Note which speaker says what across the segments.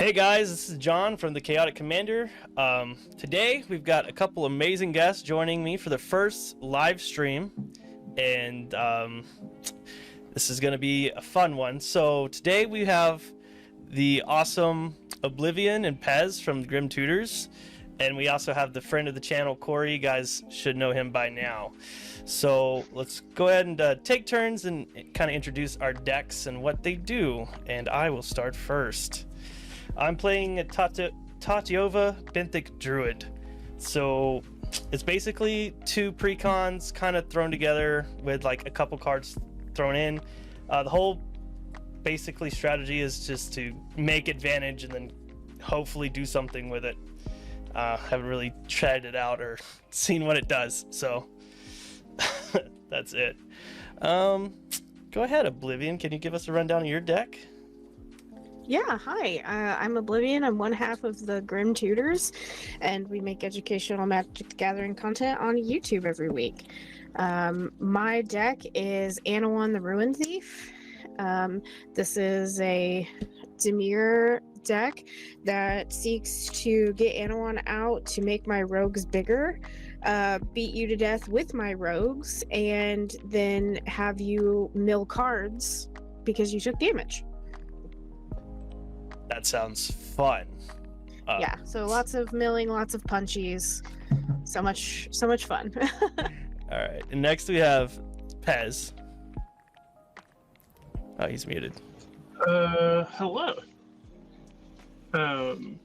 Speaker 1: Hey guys, this is John from the Chaotic Commander. Today we've got a couple amazing guests joining me for the first live stream, and this is going to be a fun one. So today we have the awesome Oblivion and Pez from Grim Tutors, and we also have the friend of the channel, Corey. You guys should know him by now. So let's go ahead and take turns and kind of introduce our decks and what they do, and I will start first. I'm playing a Tatiova Benthic Druid. So it's basically two precons kind of thrown together with like a couple cards thrown in. The whole basically strategy is just to make advantage and then hopefully do something with it. Haven't really tried it out or seen what it does, so that's it. Go ahead, Oblivion. Can you give us a rundown of your deck?
Speaker 2: Yeah, hi. I'm Oblivion. I'm one half of the Grim Tutors, and we make educational Magic the Gathering content on YouTube every week. My deck is Anawan the Ruin Thief. This is a Dimir deck that seeks to get Anawan out to make my rogues bigger, beat you to death with my rogues, and then have you mill cards because you took damage.
Speaker 1: That sounds fun.
Speaker 2: Yeah, so lots of milling, lots of punchies. So much fun.
Speaker 1: All right, and next we have Pez. Oh, he's muted.
Speaker 3: Hello. I'm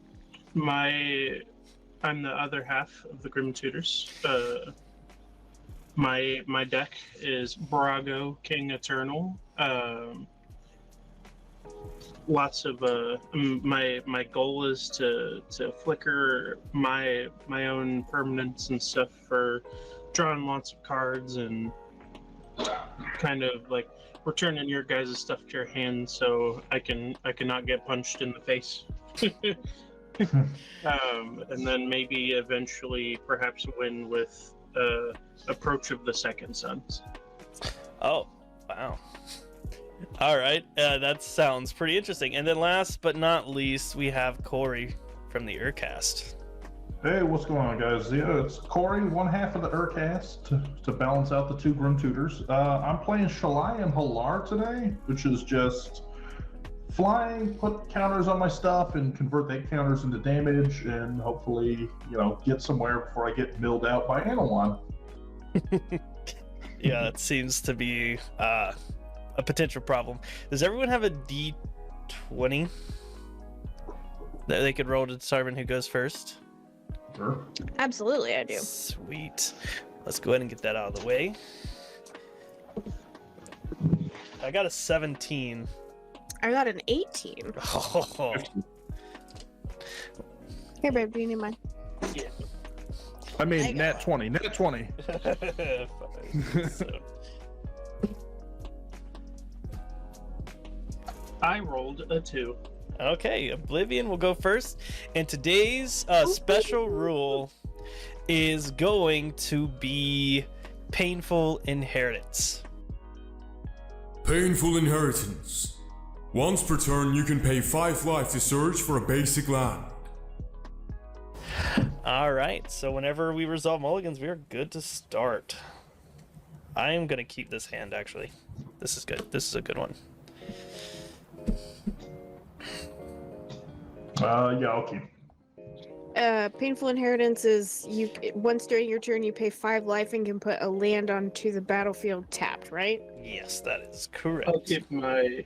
Speaker 3: the other half of the Grim Tutors. My deck is Brago King Eternal. Lots of my goal is to flicker my own permanents and stuff for drawing lots of cards and kind of like returning your guys' stuff to your hand so I cannot get punched in the face. And then maybe eventually perhaps win with Approach of the Second Sons.
Speaker 1: Oh, wow. All right, that sounds pretty interesting. And then last but not least, we have Corey from the Urcast.
Speaker 4: Hey, what's going on, guys? Yeah, it's Corey, one half of the Urcast, to balance out the two Grim Tutors. I'm playing Shalai and Halar today, which is just flying, put counters on my stuff, and convert that counters into damage, and hopefully, get somewhere before I get milled out by Anawan.
Speaker 1: Yeah, that seems to be a potential problem. Does everyone have a D20 that they could roll to determine who goes first?
Speaker 4: Sure.
Speaker 2: Absolutely, I do.
Speaker 1: Sweet. Let's go ahead and get that out of the way. I got a 17.
Speaker 2: I got an 18.
Speaker 1: Oh.
Speaker 2: Here, babe, do you need mine?
Speaker 1: Yeah.
Speaker 4: I mean, nat 20.
Speaker 3: I rolled a 2.
Speaker 1: Okay, Oblivion will go first. And today's special rule is going to be Painful Inheritance.
Speaker 5: Painful Inheritance. Once per turn, you can pay 5 life to search for a basic land.
Speaker 1: Alright, so whenever we resolve mulligans, we are good to start. I am going to keep this hand, actually. This is good. This is a good one.
Speaker 4: Yeah, I'll keep.
Speaker 2: Painful Inheritance is once during your turn you pay 5 life and can put a land onto the battlefield tapped, right?
Speaker 1: Yes, that is correct.
Speaker 3: I'll keep my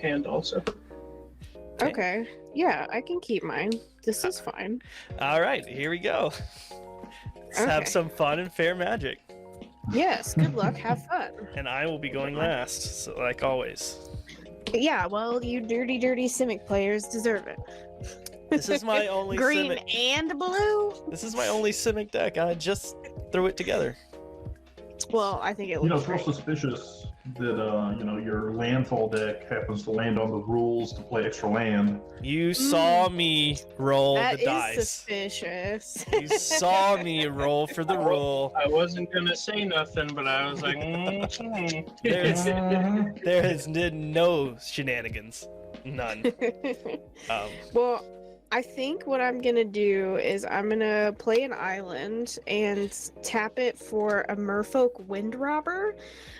Speaker 3: hand also.
Speaker 2: Okay. Yeah, I can keep mine. This is fine.
Speaker 1: All right, here we go. Let's have some fun and fair magic.
Speaker 2: Yes, good luck. Have fun.
Speaker 1: And I will be going last, so like always.
Speaker 2: Yeah, well, you dirty Simic players deserve it.
Speaker 1: This is my only
Speaker 2: green
Speaker 1: Simic.
Speaker 2: and blue.
Speaker 1: This is my only Simic deck. I just threw it together.
Speaker 2: Well, I think it
Speaker 4: It's
Speaker 2: looks
Speaker 4: real
Speaker 2: great.
Speaker 4: suspicious that, your landfall deck happens to land on the rules to play extra land.
Speaker 1: You saw me roll
Speaker 2: That
Speaker 1: the
Speaker 2: is
Speaker 1: dice.
Speaker 2: suspicious.
Speaker 1: You saw me roll for the rule.
Speaker 3: I wasn't gonna say nothing, but I was like,
Speaker 1: There has been no shenanigans. None.
Speaker 2: Well, I think what I'm gonna do is I'm gonna play an island and tap it for a Merfolk Wind Robber.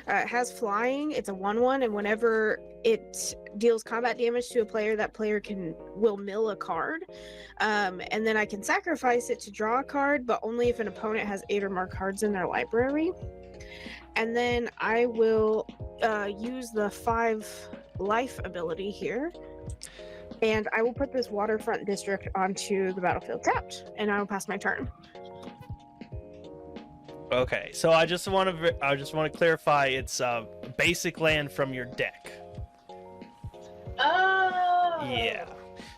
Speaker 2: It has flying. It's a 1/1, and whenever it deals combat damage to a player, that player will mill a card. And then I can sacrifice it to draw a card, but only if an opponent has 8 or more cards in their library. And then I will use the 5 life ability here. And I will put this waterfront district onto the battlefield tapped, and I will pass my turn.
Speaker 1: Okay, so I just want to clarify, it's basic land from your deck.
Speaker 2: Oh.
Speaker 1: Yeah.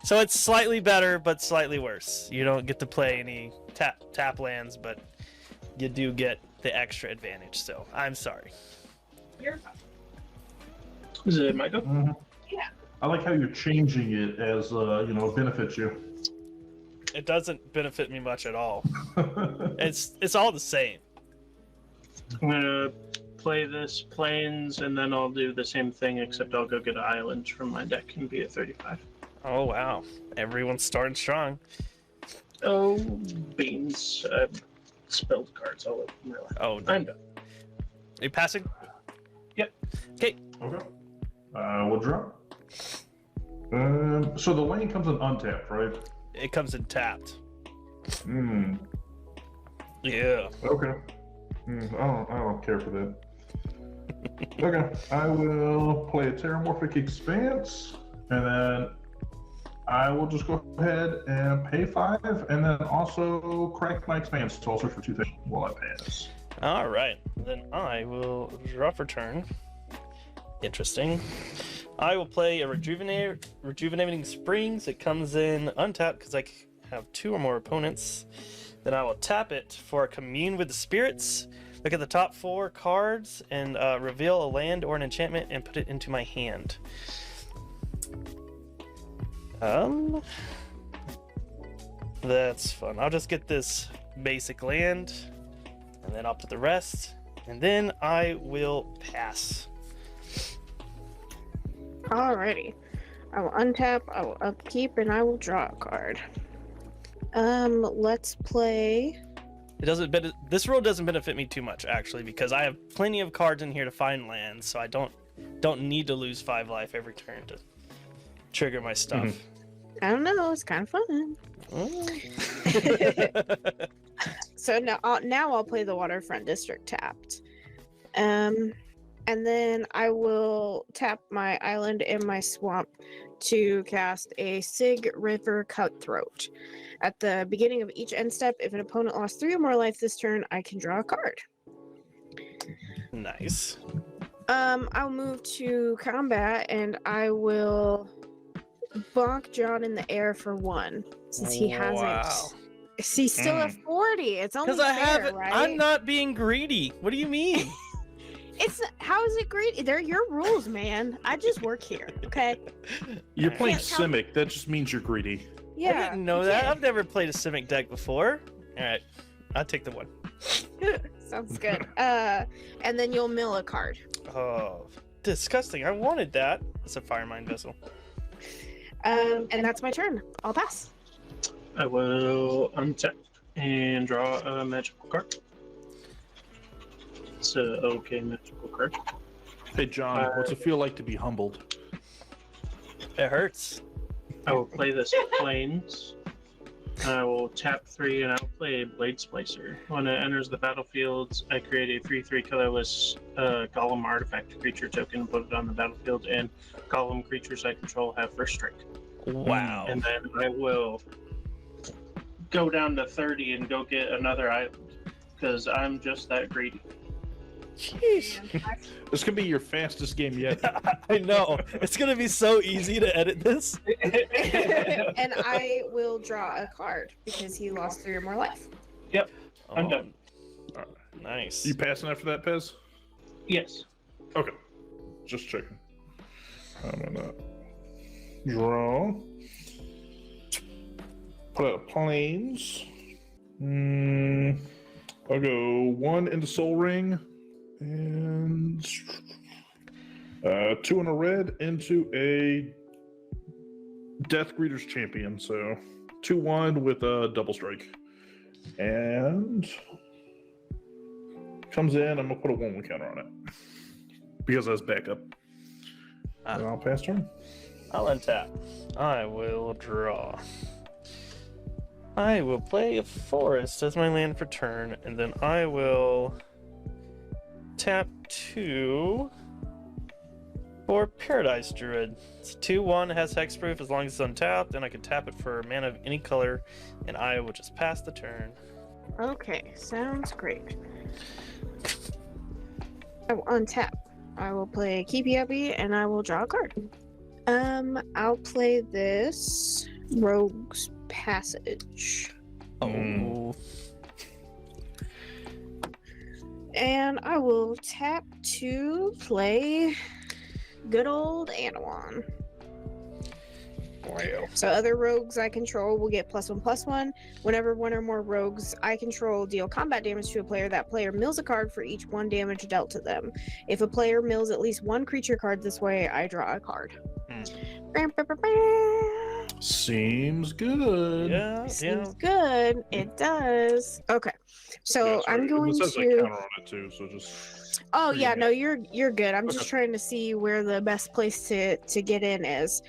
Speaker 1: So it's slightly better, but slightly worse. You don't get to play any tap lands, but you do get the extra advantage. So I'm sorry.
Speaker 2: You're fine.
Speaker 3: Is it my go?
Speaker 4: Mhm.
Speaker 2: Yeah.
Speaker 4: I like how you're changing it as it benefits you.
Speaker 1: It doesn't benefit me much at all. It's all the same.
Speaker 3: I'm gonna play this plains, and then I'll do the same thing, except I'll go get an island from my deck and be at 35.
Speaker 1: Oh wow, everyone's starting strong.
Speaker 3: Oh, beans. Spilled cards all over my lap.
Speaker 1: Oh,
Speaker 3: I'm done.
Speaker 1: are you passing?
Speaker 3: Yep.
Speaker 1: Okay.
Speaker 4: Okay. We'll draw. So the lane comes in untapped, right?
Speaker 1: It comes in tapped.
Speaker 4: Hmm.
Speaker 1: Yeah.
Speaker 4: Okay. I don't care for that. Okay. I will play a Terramorphic Expanse, and then I will just go ahead and pay 5, and then also crack my Expanse to also for 2 things while I pass.
Speaker 1: All right. Then I will draw for turn. Interesting. I will play a Rejuvenating Springs. It comes in untapped because I have 2 or more opponents. Then I will tap it for a Commune with the Spirits. Look at the top 4 cards and reveal a land or an enchantment and put it into my hand. That's fun. I'll just get this basic land, and then I'll put the rest, and then I will pass.
Speaker 2: Alrighty. I will untap, I will upkeep, and I will draw a card. Let's play.
Speaker 1: This rule doesn't benefit me too much actually, because I have plenty of cards in here to find lands, so I don't need to lose 5 life every turn to trigger my stuff.
Speaker 2: I don't know, it's kind of fun. So now I'll play the Waterfront District tapped. And then I will tap my island and my swamp to cast a Sig River Cutthroat. At the beginning of each end step, if an opponent lost 3 or more life this turn, I can draw a card.
Speaker 1: Nice.
Speaker 2: I'll move to combat, and I will bonk John in the air for 1, since he hasn't.
Speaker 1: Wow.
Speaker 2: He's still at 40. It's only
Speaker 1: Because I
Speaker 2: fair,
Speaker 1: haven't.
Speaker 2: right?
Speaker 1: I'm not being greedy. What do you mean?
Speaker 2: How is it great? They're your rules, man. I just work here, okay?
Speaker 6: You're playing
Speaker 2: Can't tell me.
Speaker 6: Simic. That just means you're greedy.
Speaker 2: Yeah.
Speaker 1: I didn't know
Speaker 2: you
Speaker 1: that.
Speaker 2: can't-
Speaker 1: I've never played a Simic deck before. All right, I'll take the 1.
Speaker 2: Sounds good. And then you'll mill a card.
Speaker 1: Oh, disgusting! I wanted that. It's a Fire Mine Vessel.
Speaker 2: And that's my turn. I'll pass.
Speaker 3: I will untap and draw a magical card. It's a okay magical card.
Speaker 6: Hey, John, what's it feel like to be humbled?
Speaker 1: It hurts.
Speaker 3: I will play this plains. I will tap 3 and I will play Blade Splicer. When it enters the battlefield, I create a 3/3 colorless Golem artifact creature token, put it on the battlefield, and Golem creatures I control have first strike.
Speaker 1: Wow.
Speaker 3: And then I will go down to 30 and go get another island, because I'm just that greedy.
Speaker 1: Jeez.
Speaker 6: This could be your fastest game yet.
Speaker 1: I know. It's gonna be so easy to edit this.
Speaker 2: And I will draw a card because he lost 3 or more life.
Speaker 3: Yep, I'm done.
Speaker 1: Nice.
Speaker 6: You passing after that, Pez?
Speaker 3: Yes.
Speaker 6: Okay. Just checking. I'm gonna draw. Put out planes. I'll go 1 into Soul Ring. And 2 in a red into a Death Greeter's champion, so 2/1 with a double strike. And comes in, I'm gonna put a 1/1 counter on it. Because that's backup. And I'll pass turn.
Speaker 1: I'll untap. I will draw. I will play a forest as my land for turn, and then I will tap 2 for Paradise Druid. It's 2/1, has hexproof as long as it's untapped, and I can tap it for mana of any color, and I will just pass the turn.
Speaker 2: Okay, sounds great. I will untap. I will play Keepy Uppy, and I will draw a card. I'll play this Rogue's Passage.
Speaker 1: Oh.
Speaker 2: And I will tap to play good old Anawan.
Speaker 6: Wow.
Speaker 2: So other rogues I control will get +1/+1. Whenever one or more rogues I control deal combat damage to a player, that player mills a card for each 1 damage dealt to them. If a player mills at least 1 creature card this way, I draw a card.
Speaker 6: Seems good.
Speaker 1: Yeah,
Speaker 2: Seems good. It does. Okay. So
Speaker 6: Yeah, sorry,
Speaker 2: I'm going
Speaker 6: it says a
Speaker 2: to.
Speaker 6: counter on it too, so just.
Speaker 2: Oh
Speaker 6: Pretty
Speaker 2: yeah,
Speaker 6: good.
Speaker 2: no, you're good. I'm just
Speaker 6: Okay.
Speaker 2: trying to see where the best place to get in is.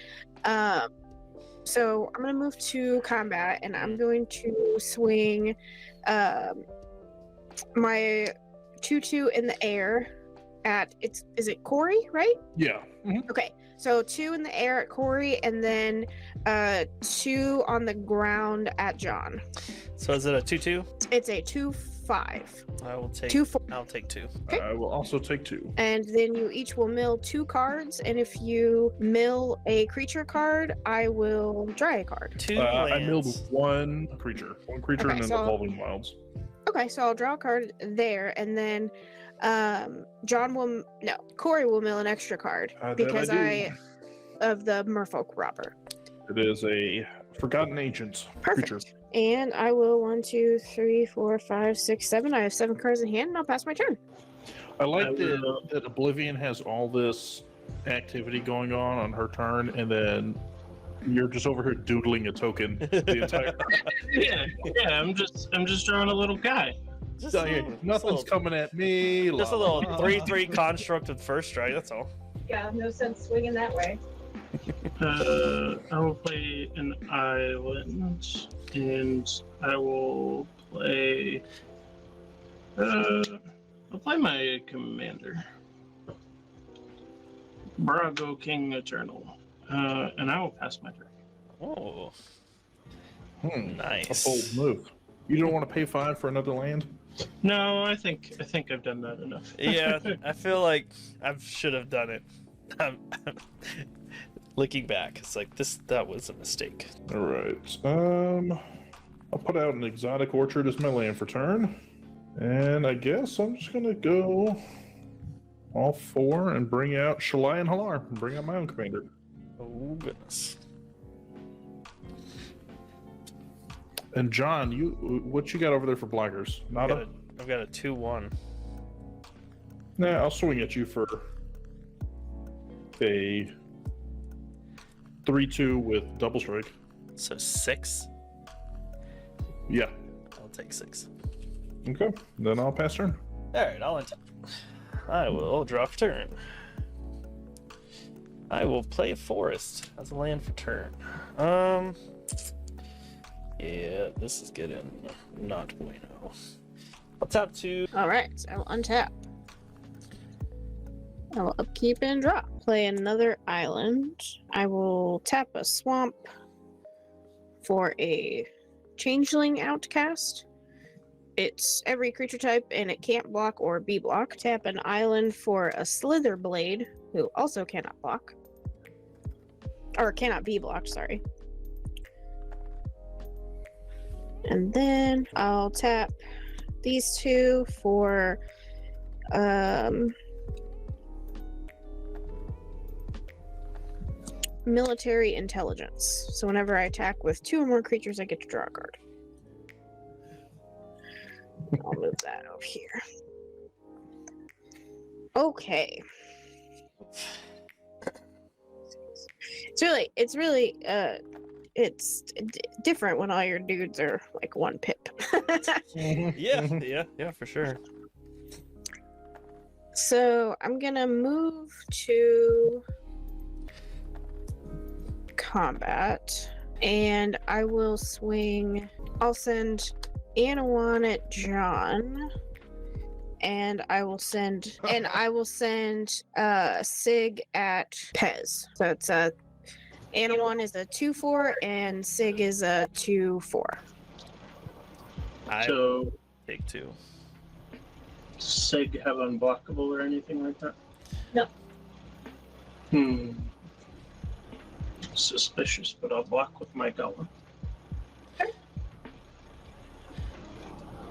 Speaker 2: So I'm gonna move to combat, and I'm going to swing my 2/2 in the air at is it Corey, right?
Speaker 6: Yeah.
Speaker 2: Okay, so 2 in the air at Corey, and then 2 on the ground at John.
Speaker 1: So is it a 2/2?
Speaker 2: It's a 2/5.
Speaker 1: I will take
Speaker 2: 2/4.
Speaker 1: I'll take 2.
Speaker 2: Okay.
Speaker 6: I will also take 2.
Speaker 2: And then you each will mill 2 cards, and if you mill a creature card, I will draw a card.
Speaker 1: 2
Speaker 6: I milled
Speaker 1: lands.
Speaker 6: 1 creature. 1 creature
Speaker 2: Okay,
Speaker 6: and then
Speaker 2: so-
Speaker 6: Evolving Wilds.
Speaker 2: Okay, so I'll draw a card there, and then Corey will mill an extra card
Speaker 6: That
Speaker 2: because
Speaker 6: I
Speaker 2: of the Merfolk Robber.
Speaker 6: It is a Forgotten Ancient
Speaker 2: Perfect.
Speaker 6: creature.
Speaker 2: And I will 1, 2, 3, 4, 5, 6, 7. I have 7 cards in hand, and I'll pass my turn.
Speaker 6: I like
Speaker 3: I will-
Speaker 6: that Oblivion has all this activity going on her turn, and then you're just over here doodling a token the entire time.
Speaker 3: Yeah, I'm just drawing a little guy.
Speaker 1: Just
Speaker 6: So, yeah, nothing's coming at me.
Speaker 1: Just a
Speaker 6: la,
Speaker 1: little
Speaker 6: la.
Speaker 1: 3/3 construct with first strike, that's all.
Speaker 2: Yeah, no sense swinging that way.
Speaker 3: I will play an island, and I will play. I'll play my commander, Brago King Eternal, and I will pass my turn.
Speaker 1: Oh,
Speaker 6: A
Speaker 1: nice.
Speaker 6: bold move. You don't want to pay 5 for another land?
Speaker 3: No, I think I've done that enough.
Speaker 1: Yeah, I feel like I should have done it. Looking back, it's like that was a mistake.
Speaker 6: All right. I'll put out an Exotic Orchard as my land for turn, and I guess I'm just gonna go all 4 and bring out Shalai and Halar and bring out my own commander.
Speaker 1: Oh goodness.
Speaker 6: And John, what you got over there for blockers? Nada.
Speaker 1: I've got a 2/1.
Speaker 6: Nah, I'll swing at you for a 3/2 with double strike.
Speaker 1: So 6.
Speaker 6: Yeah.
Speaker 1: I'll take 6.
Speaker 6: Okay. Then I'll pass turn.
Speaker 1: Alright, I'll untap. I will draw for turn. I will play a forest as a land for turn. Yeah, this is getting not bueno. I'll tap 2.
Speaker 2: All right, so I'll untap. I will upkeep and draw. Play another island. I will tap a swamp for a changeling outcast. It's every creature type, and it can't block or be blocked. Tap an island for a slither blade, who also cannot block. Or cannot be blocked, sorry. And then I'll tap these 2 for military intelligence. So whenever I attack with 2 or more creatures, I get to draw a card. I'll move that over here. Okay. It's different when all your dudes are like 1 pip.
Speaker 1: Yeah, for sure.
Speaker 2: So I'm gonna move to combat, and I will swing. I'll send Anawan at John, and I will send Sig at Pez. So it's Anawan is a 2/4 and Sig is a 2/4.
Speaker 1: I
Speaker 3: So,
Speaker 1: take 2.
Speaker 3: Sig have unblockable or anything like that?
Speaker 2: No.
Speaker 3: Suspicious, but I'll block with my golem.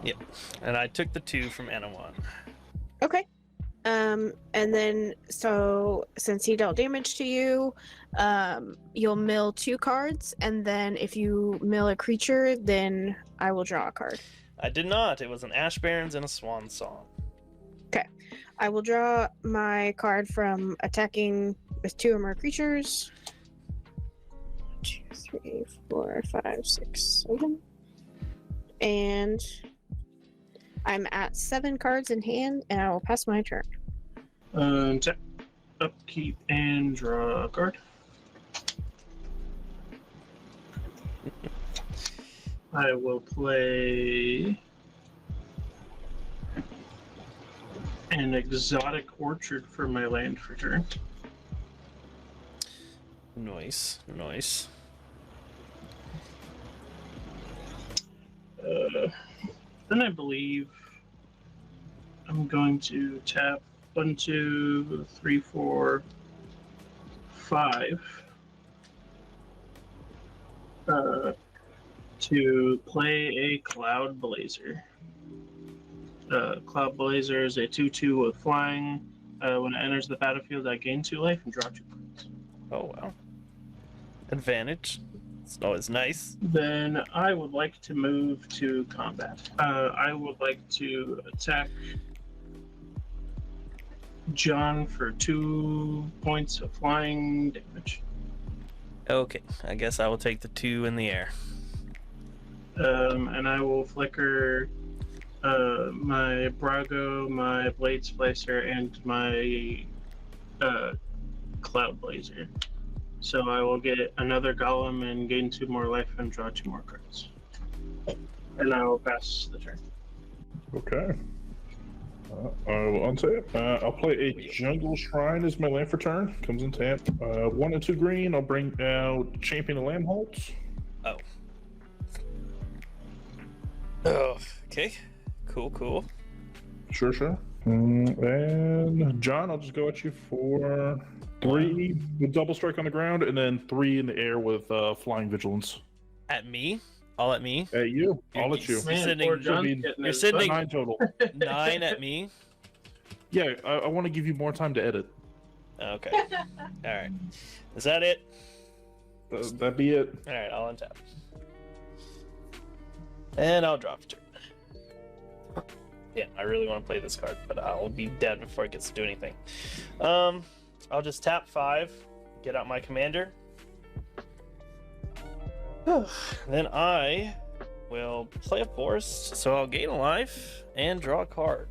Speaker 1: Yep. And I took the 2 from Anawan.
Speaker 2: Okay. And then so since he dealt damage to you, you'll mill 2 cards, and then if you mill a creature, then I will draw a card.
Speaker 1: I did not. It was an Ash Barrens and a Swan Song.
Speaker 2: I will draw my card from attacking with 2 or more creatures. 2, 3, 4, 5, 6, 7. And I'm at 7 cards in hand, and I will pass my turn.
Speaker 3: Tap, upkeep, and draw a card. I will play an Exotic Orchard for my land for turn.
Speaker 1: Nice.
Speaker 3: Then I believe I'm going to tap 1, 2, 3, 4, 5 to play a Cloud Blazer. Cloud Blazer is a 2/2 with flying. When it enters the battlefield, I gain 2 life and draw 2 cards.
Speaker 1: Oh, wow. Advantage. It's always nice.
Speaker 3: Then I would like to move to combat. I would like to attack John for 2 points of flying damage.
Speaker 1: Okay, I guess I will take the 2 in the air.
Speaker 3: And I will flicker my Brago, my Blade Splicer, and my Cloud Blazer. So I will get another Golem and gain 2 more life and draw 2 more cards. And I will pass the turn.
Speaker 6: Okay. I will untap. I'll play a Jungle Shrine as my land for turn. Comes in tap. 1 and 2 green. I'll bring out Champion of Lambholtz.
Speaker 1: Oh, okay. Cool.
Speaker 6: Sure. And John, I'll just go at you for 3 with double strike on the ground, and then 3 in the air with flying vigilance.
Speaker 1: At me? All at me?
Speaker 6: At you. All at you.
Speaker 1: You're
Speaker 3: Man,
Speaker 1: sending,
Speaker 3: poor John's
Speaker 6: you're
Speaker 3: getting
Speaker 1: you're
Speaker 3: his
Speaker 1: sending
Speaker 6: 9 total.
Speaker 1: 9 at me?
Speaker 6: Yeah, I want to give you more time to edit.
Speaker 1: Okay. Alright. Is that it?
Speaker 6: That'd be it.
Speaker 1: Alright, I'll untap. And I'll drop a turn. Yeah, I really want to play this card, but I'll be dead before it gets to do anything. I'll just tap 5, get out my commander. Then I will play a forest, so I'll gain a life and draw a card.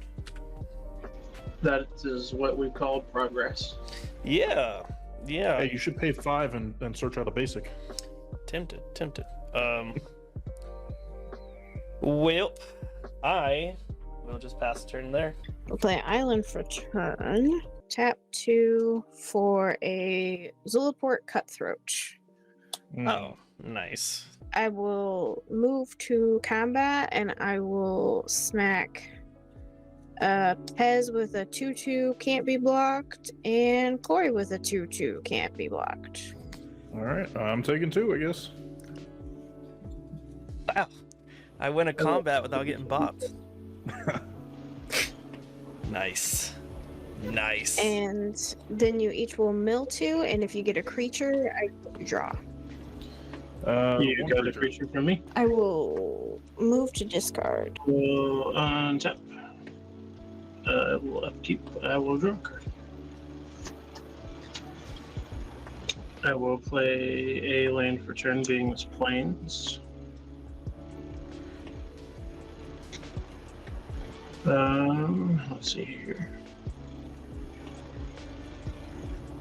Speaker 3: That is what we call progress.
Speaker 1: Yeah.
Speaker 6: Hey, you should pay 5 and search out a basic.
Speaker 1: Tempted. Well, I will just pass the turn there.
Speaker 2: We'll play Island for turn. Tap 2 for a Zulaport Cutthroat.
Speaker 1: Oh, nice.
Speaker 2: I will move to combat, and I will smack Pez with a 2/2 can't be blocked, and Clory with a 2/2 can't be blocked.
Speaker 6: All right, I'm taking 2, I guess.
Speaker 1: Wow. I win a combat without getting bopped. Nice.
Speaker 2: And then you each will mill 2, and if you get a creature, I draw.
Speaker 3: You
Speaker 6: one
Speaker 3: got a creature from me?
Speaker 2: I will move to discard.
Speaker 3: We'll untap. We'll upkeep. I will draw a card. I will play a land for turn, being this Plains. Let's see here.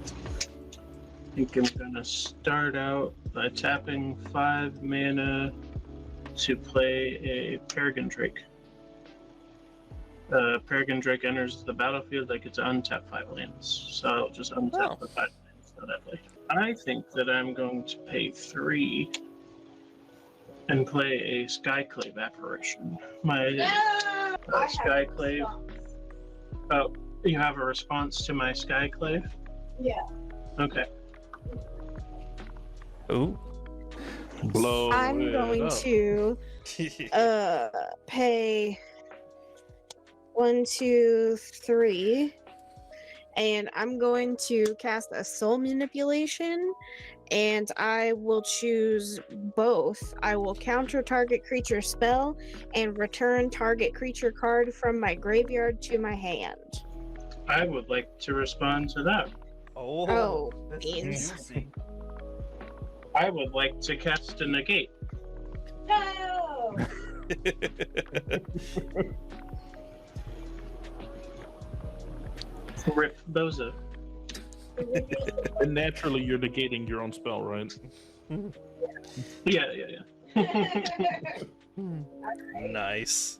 Speaker 3: I think I'm gonna start out by tapping 5 mana to play a Peregrine Drake. Peregrine Drake enters the battlefield, I get to untap 5 lands. So I'll just untap the 5 lands that I played. I think that I'm going to pay 3 and play a Skyclave Apparition. My Skyclave. Oh, you have a response to my Skyclave?
Speaker 2: Yeah.
Speaker 3: Okay.
Speaker 1: Ooh.
Speaker 6: Blow
Speaker 2: I'm
Speaker 6: it
Speaker 2: going
Speaker 6: up.
Speaker 2: to pay 1, 2, 3, and I'm going to cast a Soul Manipulation, and I will choose both. I will counter target creature spell and return target creature card from my graveyard to my hand.
Speaker 3: I would like to respond to that.
Speaker 2: Oh,
Speaker 7: That's
Speaker 2: beans.
Speaker 7: amazing.
Speaker 3: I would like to cast a negate.
Speaker 2: No!
Speaker 3: Rip Boza.
Speaker 6: And naturally, you're negating your own spell, right?
Speaker 3: Yeah.
Speaker 1: Nice.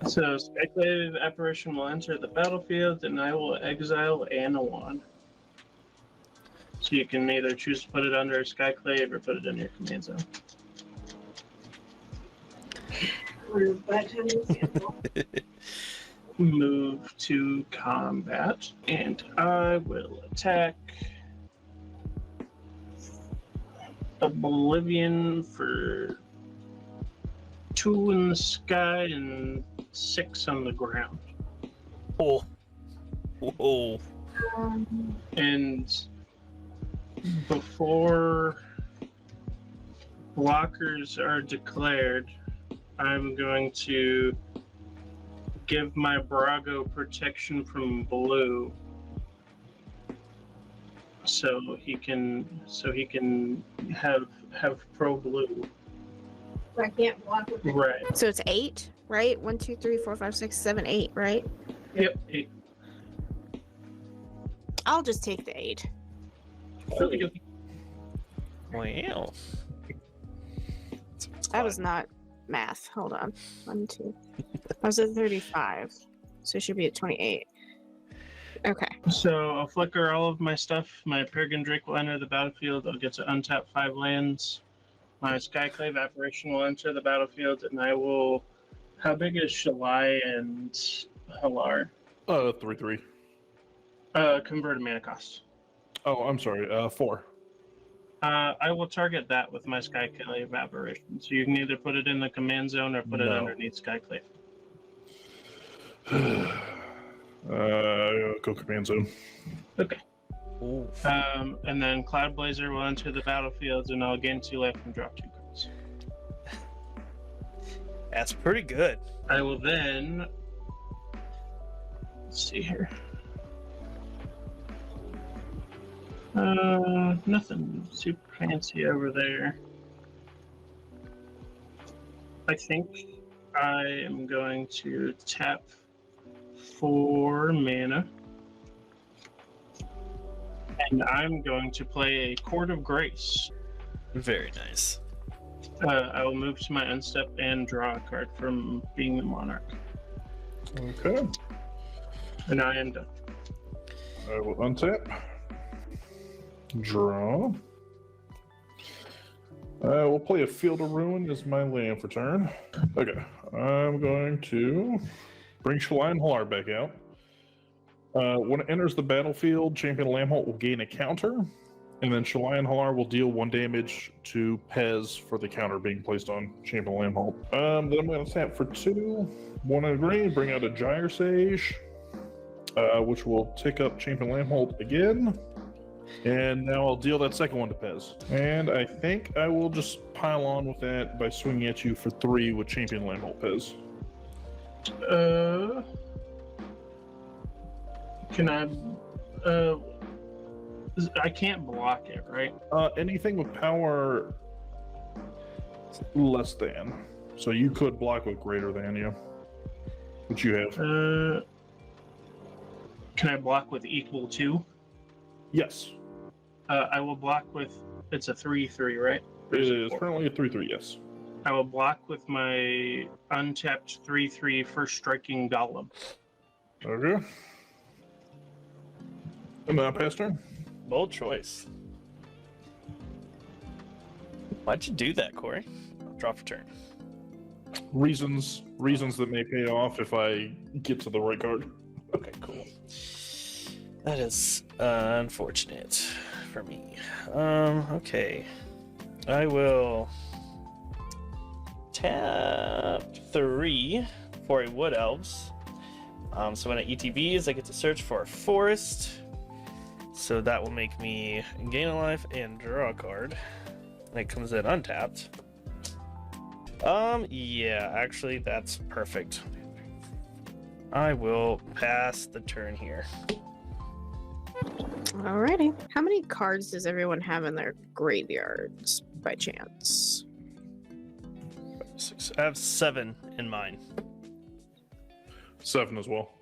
Speaker 3: So Skyclave Apparition will enter the battlefield, and I will exile Anawan. So you can either choose to put it under Skyclave or put it in your command zone. Move to combat, and I will attack Oblivion for 2 in the sky and 6 on the ground.
Speaker 1: Oh. Whoa.
Speaker 3: And before blockers are declared, I'm going to give my Brago protection from blue, so he can have pro blue.
Speaker 2: I can't block with it.
Speaker 3: Right.
Speaker 2: So it's 8, right? 1, 2, 3, 4, 5, 6, 7, 8, right?
Speaker 3: Yep.
Speaker 2: I'll just take the 8.
Speaker 1: Wow.
Speaker 2: That was not math. Hold on. 1, 2. I was at 35, so it should be at 28. Okay.
Speaker 3: So I'll flicker all of my stuff. My Peregrine Drake will enter the battlefield. I'll get to untap 5 lands. My Skyclave Apparition will enter the battlefield, and I will. How big is Shalai and Halar?
Speaker 6: 3/3.
Speaker 3: Converted mana cost.
Speaker 6: Oh, I'm sorry. 4.
Speaker 3: I will target that with my Skyclave Apparition. So you can either put it in the command zone or put it
Speaker 6: No.
Speaker 3: underneath Skyclave.
Speaker 6: Go command zone.
Speaker 3: Okay.
Speaker 1: Ooh.
Speaker 3: And then Cloud Blazer will enter the battlefield, and I'll gain 2 life and draw 2 cards.
Speaker 1: That's pretty good.
Speaker 3: I will then. Let's see here. Nothing super fancy over there. I think I am going to tap 4 mana. And I'm going to play a Court of Grace.
Speaker 1: Very nice.
Speaker 3: I will move to my unstep and draw a card from being the Monarch.
Speaker 6: Okay.
Speaker 3: And I am done.
Speaker 6: I will untap. Draw. We'll play a Field of Ruin as my land for turn. Okay. I'm going to bring Shalai and Halar back out. When it enters the battlefield, Champion Lamholt will gain a counter, and then Shalai and Halar will deal 1 damage to Pez for the counter being placed on Champion Lamholt. Then I'm going to tap for 2. 1 in green, bring out a Gyre Sage, which will tick up Champion Lamholt again. And now I'll deal that second one to Pez. And I think I will just pile on with that by swinging at you for 3 with Champion Lamholt Pez.
Speaker 3: Can I? I can't block it, right?
Speaker 6: Anything with power less than. So you could block with greater than you. Which you have.
Speaker 3: Can I block with equal to?
Speaker 6: Yes.
Speaker 3: I will block with. It's a 3/3, right? Or
Speaker 6: It
Speaker 3: is
Speaker 6: is
Speaker 3: 4?
Speaker 6: currently a 3/3, yes.
Speaker 3: I will block with my untapped 3/3 first striking golem.
Speaker 6: Okay. And now pass turn.
Speaker 1: Bold choice. Why'd you do that, Corey? Draw for turn.
Speaker 6: Reasons that may pay off if I get to the right card.
Speaker 1: Okay, cool. That is unfortunate for me. Okay. I will tap 3 for a Wood Elves. So when it ETBs, I get to search for a forest. So that will make me gain a life and draw a card. And it comes in untapped. Yeah, actually, that's perfect. I will pass the turn here.
Speaker 2: Alrighty. How many cards does everyone have in their graveyards by chance?
Speaker 1: 6. I have 7 in mine.
Speaker 6: 7 as well.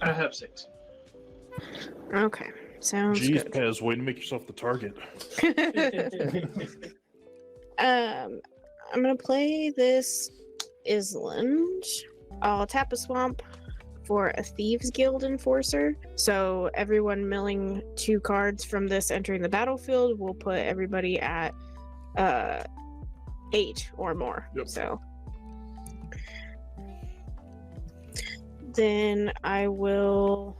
Speaker 3: I have 6.
Speaker 2: Okay, sounds
Speaker 6: Jeez,
Speaker 2: good.
Speaker 6: Pez, way to make yourself the target.
Speaker 2: I'm gonna play this Island. I'll tap a swamp for a Thieves Guild Enforcer. So everyone milling 2 cards from this entering the battlefield will put everybody at 8 or more.
Speaker 6: Yep.
Speaker 2: So then I will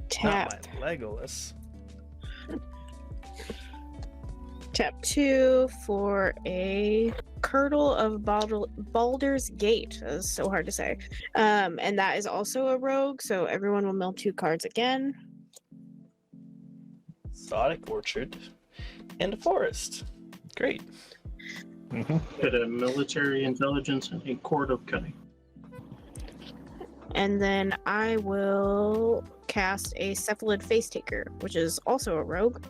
Speaker 2: tap.
Speaker 1: Not my Legolas.
Speaker 2: Tap 2 for a Curdle of Baldur's Gate. That is so hard to say. And that is also a rogue, so everyone will mill 2 cards again.
Speaker 1: Exotic Orchard. And a forest. Great.
Speaker 3: Get a military intelligence and a court of cunning.
Speaker 2: And then I will cast a Cephalid Face Taker, which is also a rogue.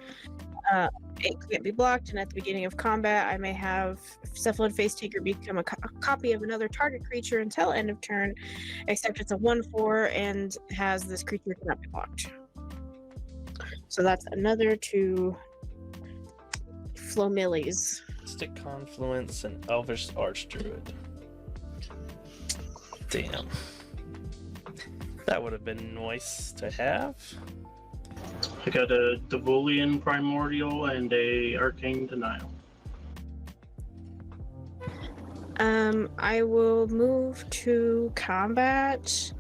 Speaker 2: It can't be blocked, and at the beginning of combat, I may have Cephalid Face Taker become a copy of another target creature until end of turn, except it's a 1/4 and has this creature cannot be blocked. So that's another 2 Flomillies.
Speaker 1: Mystic Confluence and Elvish Archdruid. Damn. That would have been nice to have.
Speaker 3: I got a Devulian Primordial and a Arcane Denial.
Speaker 2: I will move to combat,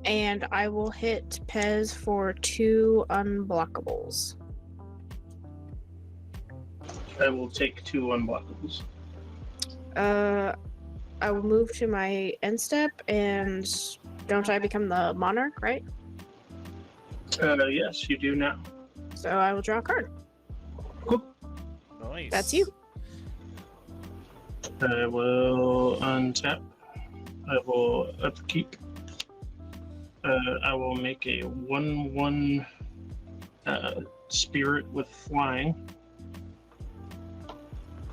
Speaker 2: and I will hit Pez for 2 unblockables.
Speaker 3: I will take 2 unblockables.
Speaker 2: I will move to my end step, and don't I become the monarch, right?
Speaker 3: Yes, you do now.
Speaker 2: So I will draw a card.
Speaker 1: Nice.
Speaker 2: That's you.
Speaker 3: I will untap. I will upkeep. I will make a 1/1 spirit with flying.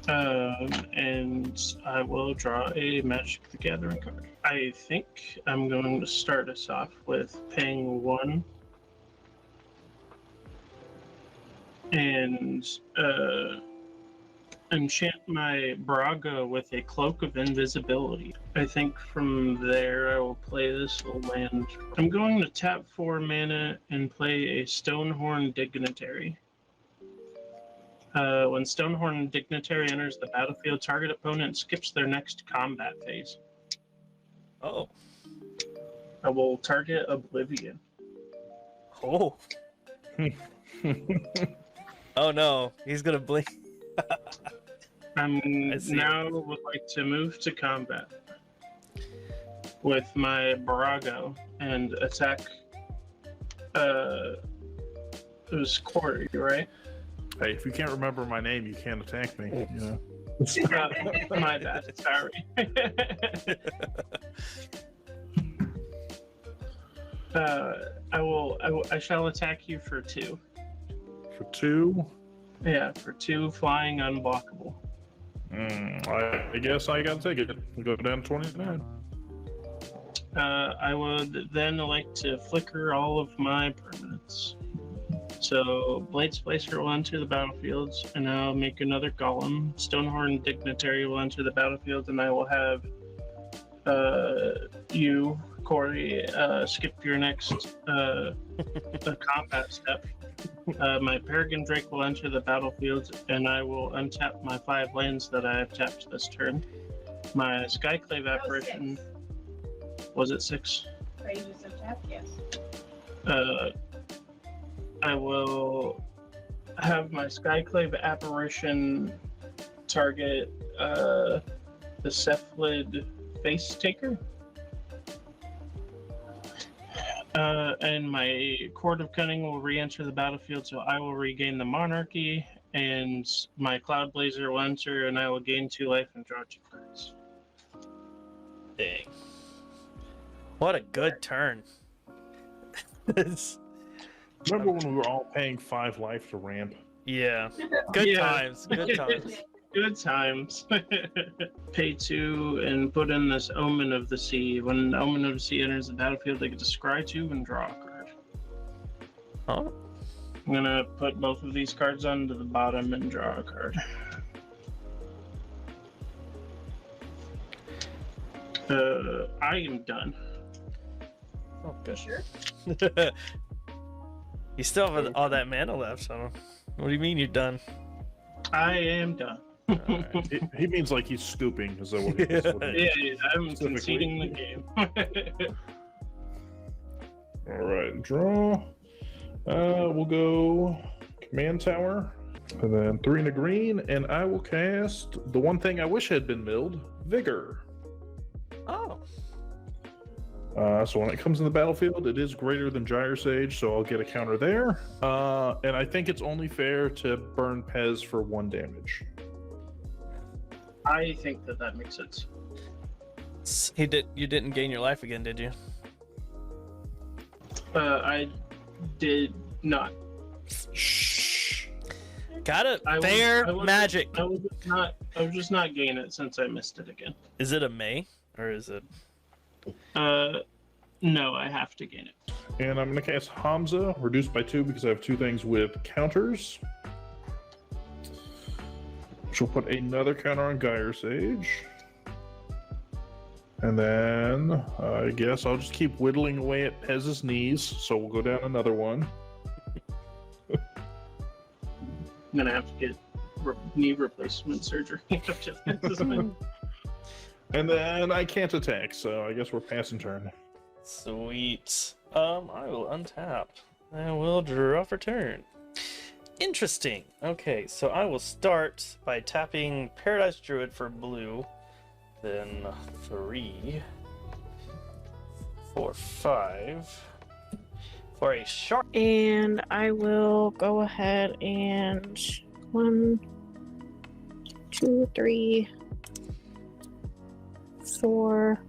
Speaker 3: And I will draw a Magic the Gathering card. I think I'm going to start us off with paying 1 and enchant my Braga with a Cloak of Invisibility. I think from there I will play this land. I'm going to tap 4 mana and play a Stonehorn Dignitary. When Stonehorn Dignitary enters the battlefield, target opponent skips their next combat phase.
Speaker 1: Oh.
Speaker 3: I will target Oblivion.
Speaker 1: Oh. Oh no, he's gonna blink.
Speaker 3: I
Speaker 1: see.
Speaker 3: now would like to move to combat with my Barago and attack. It was Corey, right?
Speaker 6: Hey, if you can't remember my name, you can't attack me. You know?
Speaker 3: My bad. Sorry. I shall attack you for 2.
Speaker 6: For 2.
Speaker 3: Yeah, for 2 flying unblockable.
Speaker 6: I guess I gotta take it. We'll go down 29.
Speaker 3: I would then like to flicker all of my permanents. So Blade Splicer will enter the battlefield, and I'll make another golem. Stonehorn Dignitary will enter the battlefield, and I will have you, Corey, skip your next combat step. My Peregrine Drake will enter the battlefield, and I will untap my 5 lands that I have tapped this turn. My Skyclave Apparition. Was it 6?
Speaker 2: Yes.
Speaker 3: I will have my Skyclave Apparition target the Cephalid Face Taker. And my Court of Cunning will re-enter the battlefield, so I will regain the Monarchy, and my Cloud Blazer will enter, and I will gain 2 life and draw 2 cards.
Speaker 1: Dang. What a good turn.
Speaker 6: Remember when we were all paying 5 life to ramp?
Speaker 1: Yeah. Good
Speaker 3: Yeah.
Speaker 1: times. Good times.
Speaker 3: Good times. Pay 2 and put in this Omen of the Sea. When an Omen of the Sea enters the battlefield, they get to scry 2 and draw a card.
Speaker 1: Oh.
Speaker 3: I'm gonna put both of these cards onto the bottom and draw a card. I am done.
Speaker 1: Oh, good. Sure. You still have all that mana left, so what do you mean you're done?
Speaker 3: I am done.
Speaker 1: Alright.
Speaker 6: He means like he's scooping. Is that what he is?
Speaker 3: Yeah, I'm
Speaker 6: Specifically.
Speaker 3: conceding the game.
Speaker 6: All right, draw. We'll go command tower, and then 3 in a green, and I will cast the one thing I wish had been milled, Vigor.
Speaker 1: Oh.
Speaker 6: So when it comes in the battlefield, it is greater than Gyre Sage, so I'll get a counter there. And I think it's only fair to burn Pez for 1 damage.
Speaker 3: I think that makes sense.
Speaker 1: You didn't gain your life again, did you?
Speaker 3: I did not.
Speaker 1: Shh. Got it.
Speaker 3: I was-
Speaker 1: Fair
Speaker 3: I was-
Speaker 1: magic.
Speaker 3: I was just not gaining it since I missed it again.
Speaker 1: Is it a May or is it?
Speaker 3: No, I have to gain it.
Speaker 6: And I'm going to cast Hamza, reduced by 2 because I have 2 things with counters. Which will put another counter on Gyre Sage. And then I guess I'll just keep whittling away at Pez's knees, so we'll go down another one.
Speaker 3: I'm gonna have to get knee replacement surgery after this.
Speaker 6: And then I can't attack, so I guess we're passing turn.
Speaker 1: Sweet. I will untap. I will draw for turn. Interesting. Okay, so I will start by tapping Paradise Druid for blue. Then 3, 4, 5 for a shark.
Speaker 2: And I will go ahead and 1, 2, 3, 4,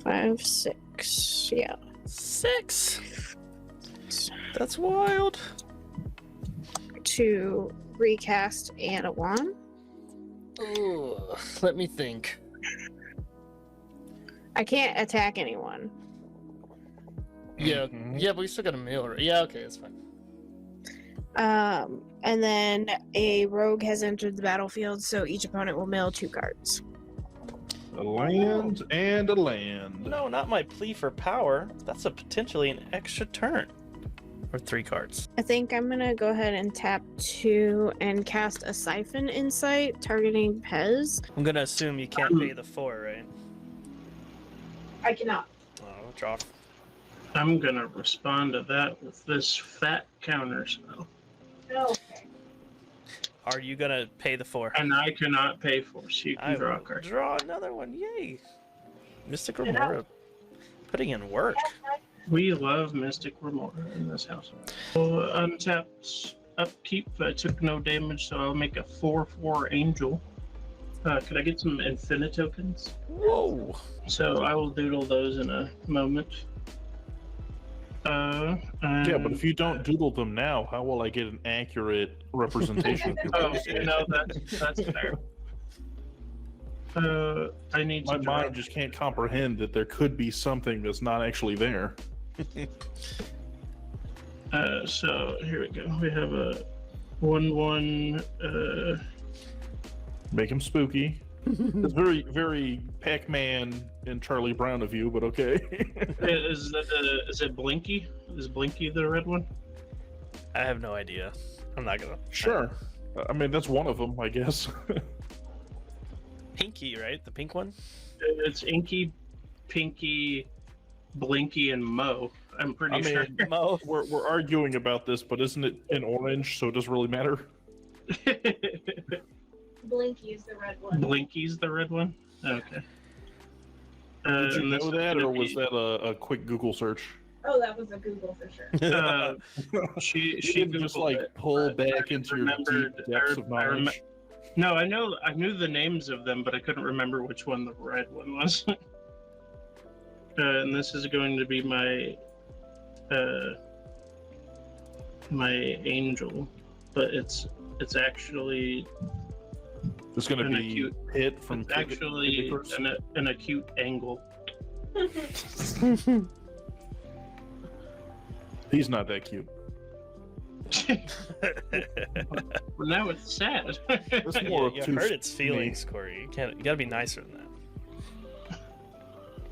Speaker 2: 5, 6. Yeah.
Speaker 1: 6. That's wild.
Speaker 2: To recast Anna 1.
Speaker 1: Ugh, let me think.
Speaker 2: I can't attack anyone.
Speaker 1: Yeah,
Speaker 6: Mhm.
Speaker 1: yeah, but we still got a mill, right? Yeah, okay, that's fine.
Speaker 2: And then a rogue has entered the battlefield, so each opponent will mill 2 cards.
Speaker 6: A land and a land.
Speaker 1: No, not my plea for power. That's a potentially an extra turn. Or 3 cards.
Speaker 2: I think I'm gonna go ahead and tap 2 and cast a Siphon Insight targeting Pez.
Speaker 1: I'm gonna assume you can't pay the 4, right?
Speaker 2: I cannot.
Speaker 1: Oh, draw.
Speaker 3: I'm gonna respond to that with this fat counter spell,
Speaker 2: No.
Speaker 1: Are you gonna pay the 4?
Speaker 3: and I cannot pay for, so you can
Speaker 1: I
Speaker 3: draw a
Speaker 1: will
Speaker 3: card.
Speaker 1: draw another one. Yay! Mystic Remora putting in work.
Speaker 3: We love Mystic Remora in this house. So untap upkeep. I took no damage, so I'll make a 4/4 angel. Could I get some infinite tokens?
Speaker 1: Whoa.
Speaker 3: So I will doodle those in a moment.
Speaker 6: Yeah, but if you don't doodle them now, how will I get an accurate representation of your
Speaker 3: Oh,
Speaker 6: poster?
Speaker 3: no, that's fair. I need
Speaker 6: My
Speaker 3: to draw.
Speaker 6: mind just can't comprehend that there could be something that's not actually there.
Speaker 3: So here we go. We have a 1/1.
Speaker 6: Make him spooky. It's very, very Pac-Man and Charlie Brown of you, but okay.
Speaker 3: Is it Blinky? Is Blinky the red one?
Speaker 1: I have no idea. I'm not gonna.
Speaker 6: Sure. I mean, that's one of them, I guess.
Speaker 1: Pinky, right? The pink one?
Speaker 3: It's Inky, Pinky, Blinky, and Mo. I'm pretty
Speaker 6: I mean,
Speaker 3: sure.
Speaker 1: Mo.
Speaker 6: We're arguing about this, but isn't it in orange, so it doesn't really matter?
Speaker 7: Blinky is the red one.
Speaker 3: Blinky's the red one? Okay.
Speaker 6: Did you
Speaker 3: and this
Speaker 6: know
Speaker 3: is
Speaker 6: that,
Speaker 3: gonna
Speaker 6: or was
Speaker 3: be-
Speaker 6: that a quick Google search?
Speaker 7: Oh, that was a Google for sure.
Speaker 3: She
Speaker 6: You didn't just
Speaker 3: Googled
Speaker 6: like
Speaker 3: it,
Speaker 6: pull
Speaker 3: but
Speaker 6: back
Speaker 3: I
Speaker 6: into your
Speaker 3: remembered-
Speaker 6: deep depths of
Speaker 3: I rem-
Speaker 6: knowledge.
Speaker 3: No, I knew the names of them, but I couldn't remember which one the red one was. And this is going to be my my angel, but it's actually
Speaker 6: It's going to
Speaker 3: an
Speaker 6: be
Speaker 3: acute-
Speaker 6: Hit from
Speaker 3: it's actually
Speaker 6: Tutors.
Speaker 3: an acute angle.
Speaker 6: He's not that cute.
Speaker 3: Well, now it's sad.
Speaker 6: That's more
Speaker 1: You
Speaker 6: obtuse
Speaker 1: hurt its
Speaker 6: to
Speaker 1: feelings, Corey. You gotta be nicer than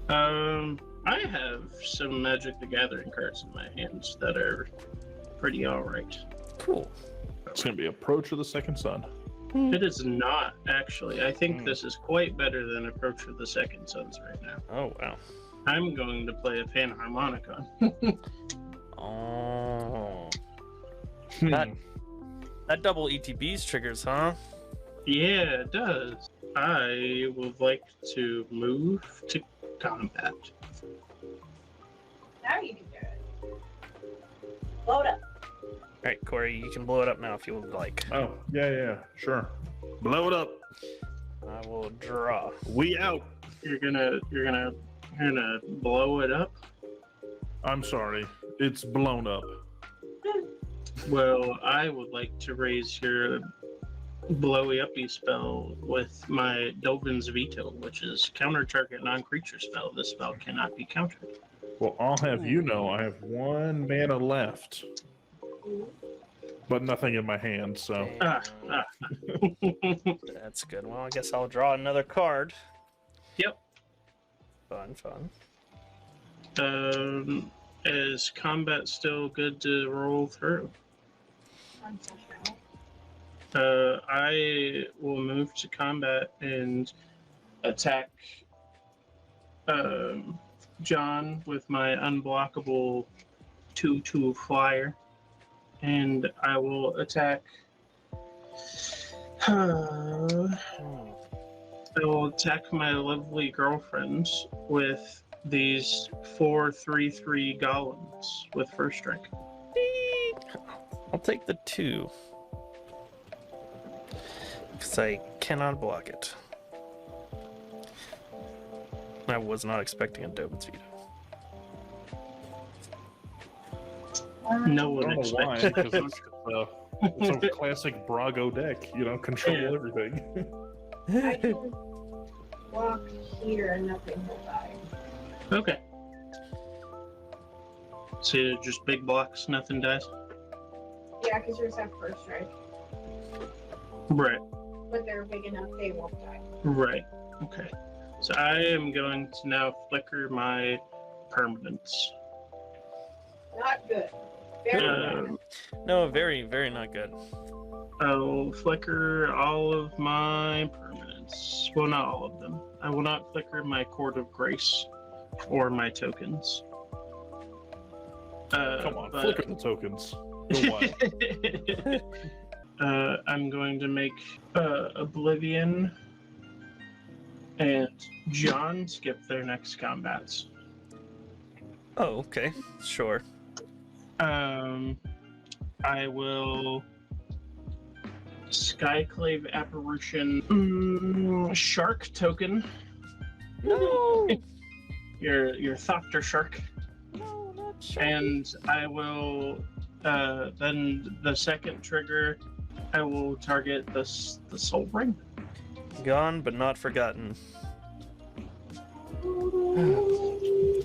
Speaker 1: that.
Speaker 3: I have some Magic the Gathering cards in my hands that are pretty alright.
Speaker 1: Cool.
Speaker 6: It's going to be Approach of the Second Sun.
Speaker 3: It is not, actually. I think this is quite better than Approach of the Second Sons right now.
Speaker 1: Oh wow.
Speaker 3: I'm going to play a Panharmonicon.
Speaker 1: Oh.
Speaker 6: Hmm.
Speaker 1: That double ETBs triggers, huh?
Speaker 3: Yeah, it does. I would like to move to combat.
Speaker 7: Now you can do it. Load up.
Speaker 1: Alright, Corey, you can blow it up now if you would like.
Speaker 6: Oh, yeah, sure. Blow it up.
Speaker 1: I will draw.
Speaker 6: We out.
Speaker 3: You're gonna blow it up?
Speaker 6: I'm sorry. It's blown up.
Speaker 3: Well, I would like to raise your blowy uppy spell with my Dolvin's Veto, which is counter target non-creature spell. This spell cannot be countered.
Speaker 6: Well, I'll have you know I have 1 mana left, but nothing in my hand, so.
Speaker 1: That's good. Well, I guess I'll draw another card.
Speaker 3: Yep.
Speaker 1: Fun.
Speaker 3: Is combat still good to roll through? I will move to combat and attack John with my unblockable 2/2 flyer, and I will attack. I will attack my lovely girlfriends with these 4/3/3 golems with first strike.
Speaker 1: I'll take the 2. Because I cannot block it. I was not expecting a Dovin's Veto.
Speaker 3: No
Speaker 6: I
Speaker 3: one
Speaker 6: don't know why,
Speaker 3: expected.
Speaker 6: because it's a classic Brago deck, control
Speaker 3: Yeah.
Speaker 6: everything.
Speaker 7: I can walk here and nothing will die.
Speaker 3: Okay. So just big blocks, nothing dies.
Speaker 7: Yeah, because yours have first strike.
Speaker 3: Right.
Speaker 7: But they're big enough, they won't die.
Speaker 3: Right. Okay. So I am going to now flicker my permanents.
Speaker 7: Not good. Very
Speaker 3: Uh,
Speaker 7: bad.
Speaker 1: No, very, very not good.
Speaker 3: I'll flicker all of my permanents. Well, not all of them. I will not flicker my Court of Grace or my tokens.
Speaker 6: Come on,
Speaker 3: but-
Speaker 6: flicker the tokens. Go wild.
Speaker 3: I'm going to make Oblivion and John skip their next combats.
Speaker 1: Oh, okay. Sure.
Speaker 3: I will Skyclave Apparition, Shark Token,
Speaker 1: No,
Speaker 3: your Thopter Shark,
Speaker 1: no, not sure.
Speaker 3: and I will then the second trigger, I will target the Soul Ring.
Speaker 1: Gone but not forgotten.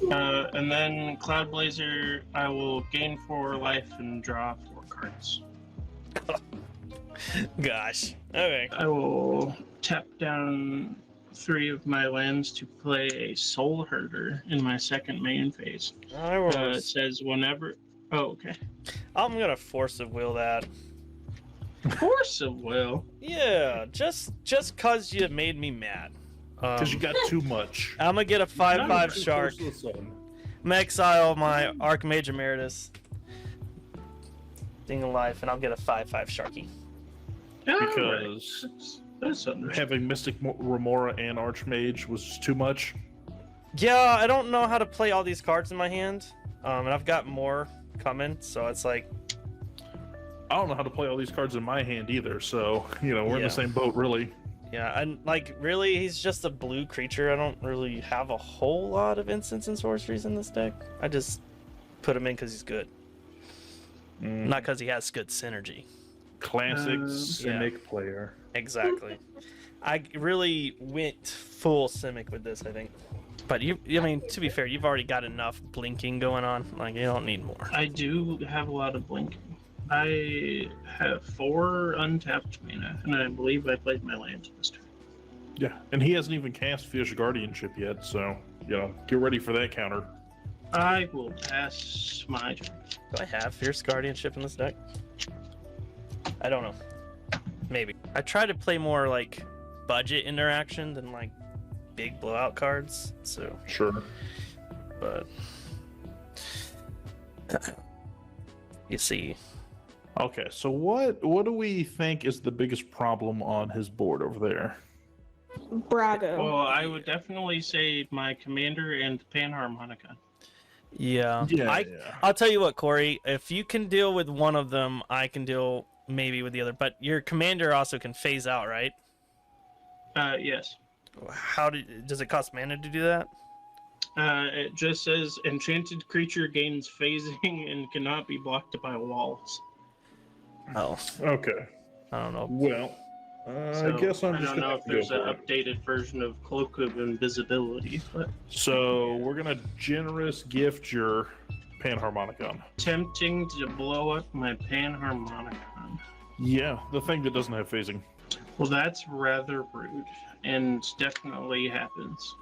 Speaker 3: And then Cloud Blazer, I will gain 4 life and draw 4 cards.
Speaker 1: Gosh. Okay.
Speaker 3: I will tap down 3 of my lands to play a Soul Herder in my second main phase.
Speaker 1: I
Speaker 3: It
Speaker 1: was.
Speaker 3: says whenever. Oh, okay.
Speaker 1: I'm gonna force of will that.
Speaker 3: Force of Will.
Speaker 1: Yeah, just cause you made me mad.
Speaker 6: Because you got too much.
Speaker 1: I'm gonna get a 5/5
Speaker 6: Not too
Speaker 1: shark.
Speaker 6: close to the sun.
Speaker 1: I'm gonna exile my Archmage Emeritus. Thing of life, and I'll get a 5/5 sharky.
Speaker 6: Because
Speaker 3: that's understandable.
Speaker 6: having Mystic Remora and Archmage was just too much.
Speaker 1: Yeah, I don't know how to play all these cards in my hand, and I've got more coming, so it's like,
Speaker 6: I don't know how to play all these cards in my hand either, so, you know, we're in
Speaker 1: Yeah.
Speaker 6: the same boat, really.
Speaker 1: yeah, and like really, he's just a blue creature. I don't really have a whole lot of instants and sorceries in this deck. I just put him in because he's good, not because he has good synergy.
Speaker 6: Classic
Speaker 3: Yeah.
Speaker 6: Simic player.
Speaker 1: Exactly. I really went full Simic with this, I think. But I mean, to be fair, you've already got enough blinking going on. Like, you don't need more.
Speaker 3: I do have a lot of blinking. I have 4 untapped mana, and I believe I played my land this turn.
Speaker 6: Yeah, and he hasn't even cast Fierce Guardianship yet, so, you know, get ready for that counter.
Speaker 3: I will pass my turn.
Speaker 1: Do I have Fierce Guardianship in this deck? I don't know. Maybe. I try to play more like budget interaction than like big blowout cards. So,
Speaker 6: Sure.
Speaker 1: but you see,
Speaker 6: Okay, so what do we think is the biggest problem on his board over there?
Speaker 2: Brago.
Speaker 3: Well, I would definitely say my commander and Panharmonica.
Speaker 1: yeah.
Speaker 6: Yeah.
Speaker 1: I'll tell you what, Corey. If you can deal with one of them, I can deal maybe with the other. But your commander also can phase out, right?
Speaker 3: Yes.
Speaker 1: Does it cost mana to do that?
Speaker 3: It just says enchanted creature gains phasing and cannot be blocked by walls.
Speaker 1: Oh,
Speaker 6: Okay.
Speaker 1: I don't know.
Speaker 6: Well,
Speaker 3: So,
Speaker 6: I guess I'm
Speaker 3: I
Speaker 6: just
Speaker 3: don't
Speaker 6: gonna
Speaker 3: know
Speaker 6: have
Speaker 3: if
Speaker 6: to
Speaker 3: there's
Speaker 6: go
Speaker 3: an
Speaker 6: for it.
Speaker 3: updated version of Cloak of Invisibility, but
Speaker 6: So we're gonna generous gift your Panharmonicon.
Speaker 3: tempting to blow up my Panharmonicon.
Speaker 6: Yeah, the thing that doesn't have phasing.
Speaker 3: Well, that's rather rude, and definitely happens.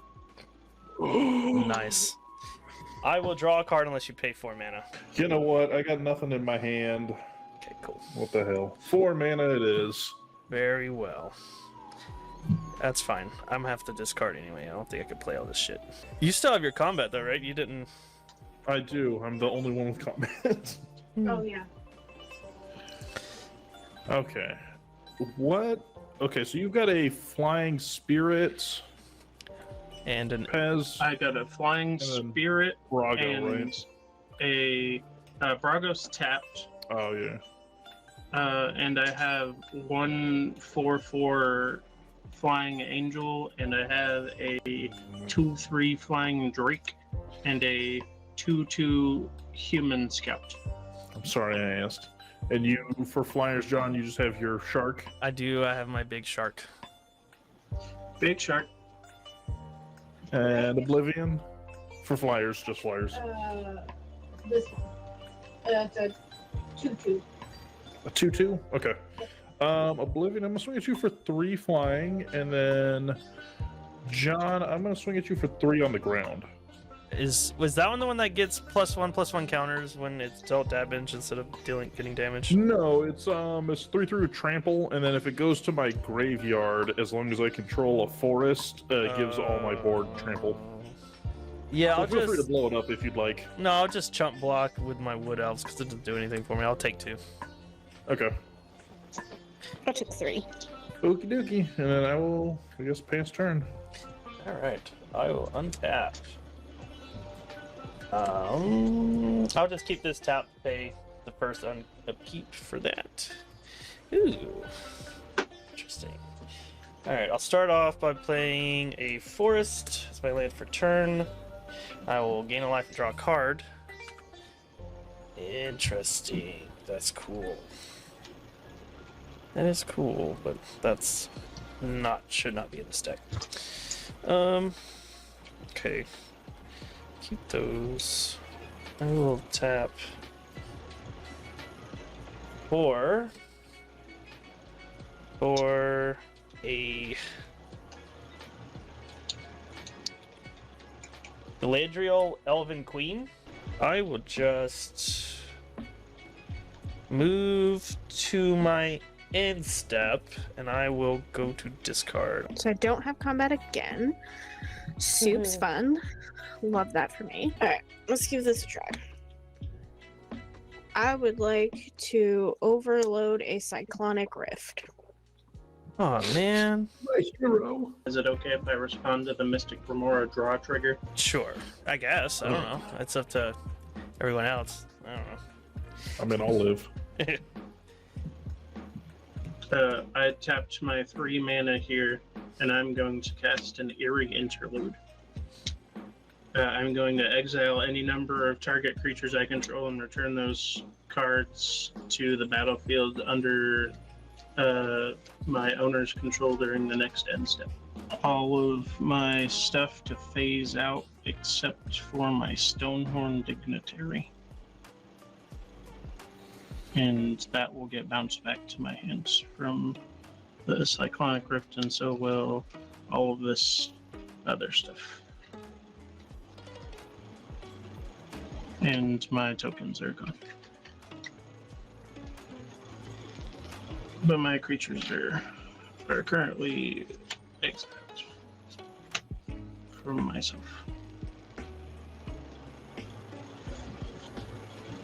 Speaker 1: Nice. I will draw a card unless you pay 4 mana.
Speaker 6: You know what? I got nothing in my hand.
Speaker 1: Okay, cool.
Speaker 6: What the hell? 4 mana it is.
Speaker 1: Very well. That's fine. I'm gonna have to discard anyway. I don't think I can play all this shit. You still have your combat though, right? You didn't.
Speaker 6: I do. I'm the only one with combat.
Speaker 7: Oh yeah.
Speaker 6: Okay. What? Okay, so you've got a flying spirit,
Speaker 1: And an
Speaker 6: Pez,
Speaker 3: I got a Flying
Speaker 6: then
Speaker 3: Spirit
Speaker 6: Brago,
Speaker 3: and
Speaker 6: right?
Speaker 3: a Bragos tapped,
Speaker 6: Oh yeah.
Speaker 3: and I have 1/4/4 Flying Angel, and I have a 2/3 Flying Drake, and a 2/2 Human Scout.
Speaker 6: I'm sorry I asked. And you, for flyers, John, you just have your shark.
Speaker 1: I do. I have my big shark.
Speaker 3: Big Shark.
Speaker 6: And Oblivion. For flyers, just flyers.
Speaker 7: This one. It's a 2/2.
Speaker 6: A 2/2? Okay. Oblivion, I'm gonna swing at you for 3 flying, and then John, I'm gonna swing at you for 3 on the ground.
Speaker 1: Was that one the one that gets +1/+1 counters when it's dealt damage instead of getting damage?
Speaker 6: No, it's 3 through trample, and then if it goes to my graveyard, as long as I control a forest, it gives all my board trample.
Speaker 1: Yeah,
Speaker 6: So
Speaker 1: I'll
Speaker 6: feel free to
Speaker 1: just
Speaker 6: blow it up if you'd like.
Speaker 1: no, I'll just chump block with my wood elves because it doesn't do anything for me. I'll take 2.
Speaker 6: Okay.
Speaker 2: I took 3.
Speaker 6: Okie dokie, and then I will, I guess, pass turn.
Speaker 1: All right, I will untap. I'll just keep this tap, pay the first upkeep for that. Ooh. Interesting. Alright, I'll start off by playing a forest as my land for turn. I will gain a life and draw a card. Interesting. That's cool. That is cool, but that's should not be in this deck. Okay. Keep those. I will tap for a Galadriel Elven Queen. I will just move to my end step and I will go to discard.
Speaker 2: So I don't have combat again. Soup's fun. Love that for me. Alright, let's give this a try. I would like to overload a Cyclonic Rift.
Speaker 1: Oh man.
Speaker 4: My hero.
Speaker 3: Is it okay if I respond to the Mystic Remora draw trigger?
Speaker 1: Sure. I guess. I don't know. It's up to everyone else. I don't know.
Speaker 6: I mean, I'll live.
Speaker 3: I tapped my 3 mana here, and I'm going to cast an Eerie Interlude. I'm going to exile any number of target creatures I control and return those cards to the battlefield under my owner's control during the next end step. All of my stuff to phase out except for my Stonehorn Dignitary. And that will get bounced back to my hands from the Cyclonic Rift, and so will all of this other stuff. And my tokens are gone. But my creatures are currently exiled from myself.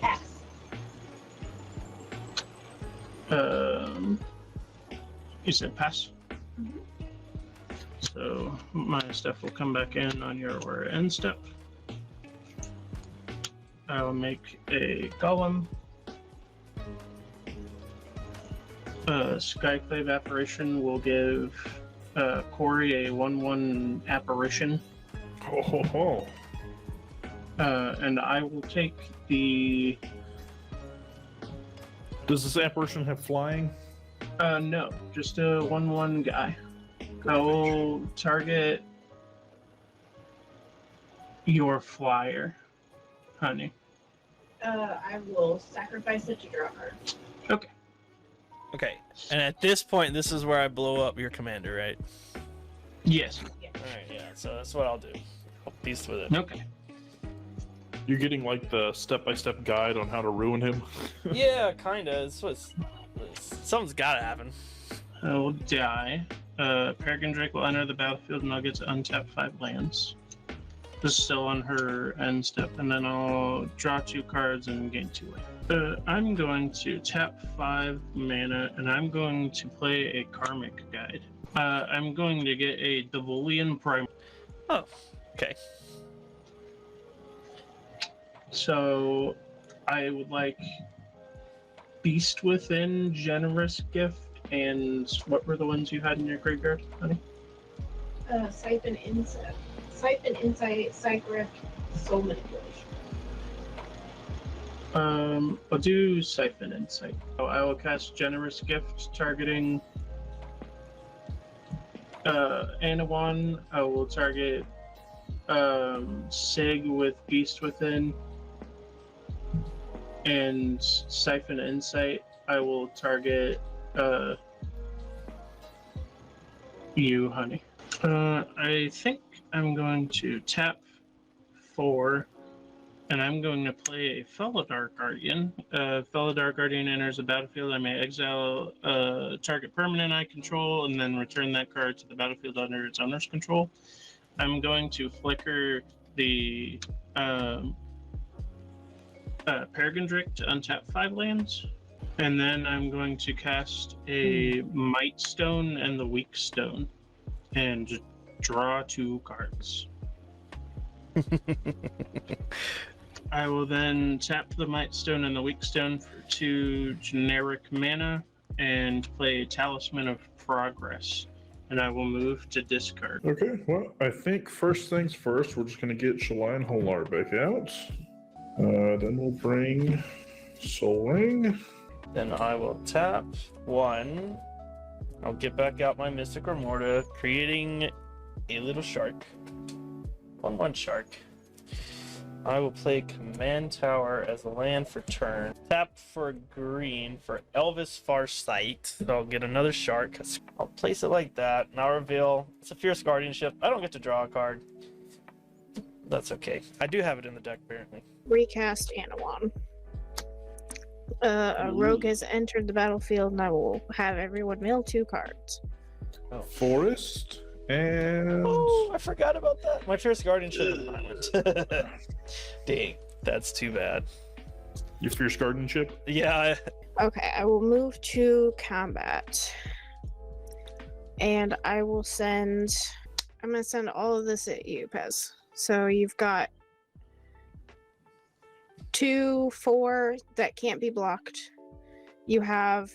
Speaker 7: Pass.
Speaker 3: You said pass?
Speaker 7: Mhm.
Speaker 3: So my stuff will come back in on your end step. I'll make a golem. Skyclave Apparition will give Corey a 1/1 apparition.
Speaker 6: Ho ho ho.
Speaker 3: And I will take the
Speaker 6: Does this apparition have flying?
Speaker 3: no, just a 1/1 guy. I will target your flyer, honey.
Speaker 7: I will sacrifice it to draw a card.
Speaker 3: Okay.
Speaker 1: Okay. And at this point, this is where I blow up your commander, right?
Speaker 3: Yes.
Speaker 1: Alright, yeah. So that's what I'll do. I'll piece with it.
Speaker 3: Okay.
Speaker 6: You're getting like the step-by-step guide on how to ruin him.
Speaker 1: Yeah, kinda. Something's gotta happen.
Speaker 3: I will die. Peregrine Drake will enter the battlefield and I'll get to untap 5 lands. This is still on her end step, and then I'll draw 2 cards and gain 2 life. I'm going to tap 5 mana, and I'm going to play a Karmic Guide. I'm going to get a Devolian Prime.
Speaker 1: Oh, okay.
Speaker 3: So I would like Beast Within, Generous Gift, and what were the ones you had in your graveyard, honey?
Speaker 7: Siphon Insight, Psych Rift, Soul Manipulation.
Speaker 3: I'll do Siphon Insight. So I will cast Generous Gift, targeting Anawan. I will target Sig with Beast Within, and Siphon Insight. I will target you, honey. I think I'm going to tap 4, and I'm going to play a Felidar Guardian. Felidar Guardian enters the battlefield. I may exile a target permanent I control, and then return that card to the battlefield under its owner's control. I'm going to flicker the Peregrine Drake to untap 5 lands. And then I'm going to cast a Might Stone and the Weak Stone and draw 2 cards. I will then tap the Might Stone and the Weak Stone for 2 generic mana and play Talisman of Progress, and I will move to discard.
Speaker 6: Okay, well, I think first things first, we're just going to get Shalai and Holar back out. Then we'll bring Soul Ring.
Speaker 1: Then I will tap 1. I'll get back out my Mystic Remorta, creating a little shark. 1/1 shark. I will play Command Tower as a land for turn. Tap for green for Elvis Farsight. So I'll get another shark. I'll place it like that. And I'll reveal it's a Fierce Guardianship. I don't get to draw a card. That's okay. I do have it in the deck, apparently.
Speaker 2: Recast Anawan. A rogue has entered the battlefield, and I will have everyone mill 2 cards.
Speaker 6: Forest. And
Speaker 1: Oh, I forgot about that. My Fierce Guardianship is an island. Dang, that's too bad.
Speaker 6: your Fierce Guardianship.
Speaker 1: Yeah.
Speaker 2: Okay, I will move to combat. And I will send... I'm going to send all of this at you, Pez. So you've got 2, 4 that can't be blocked. You have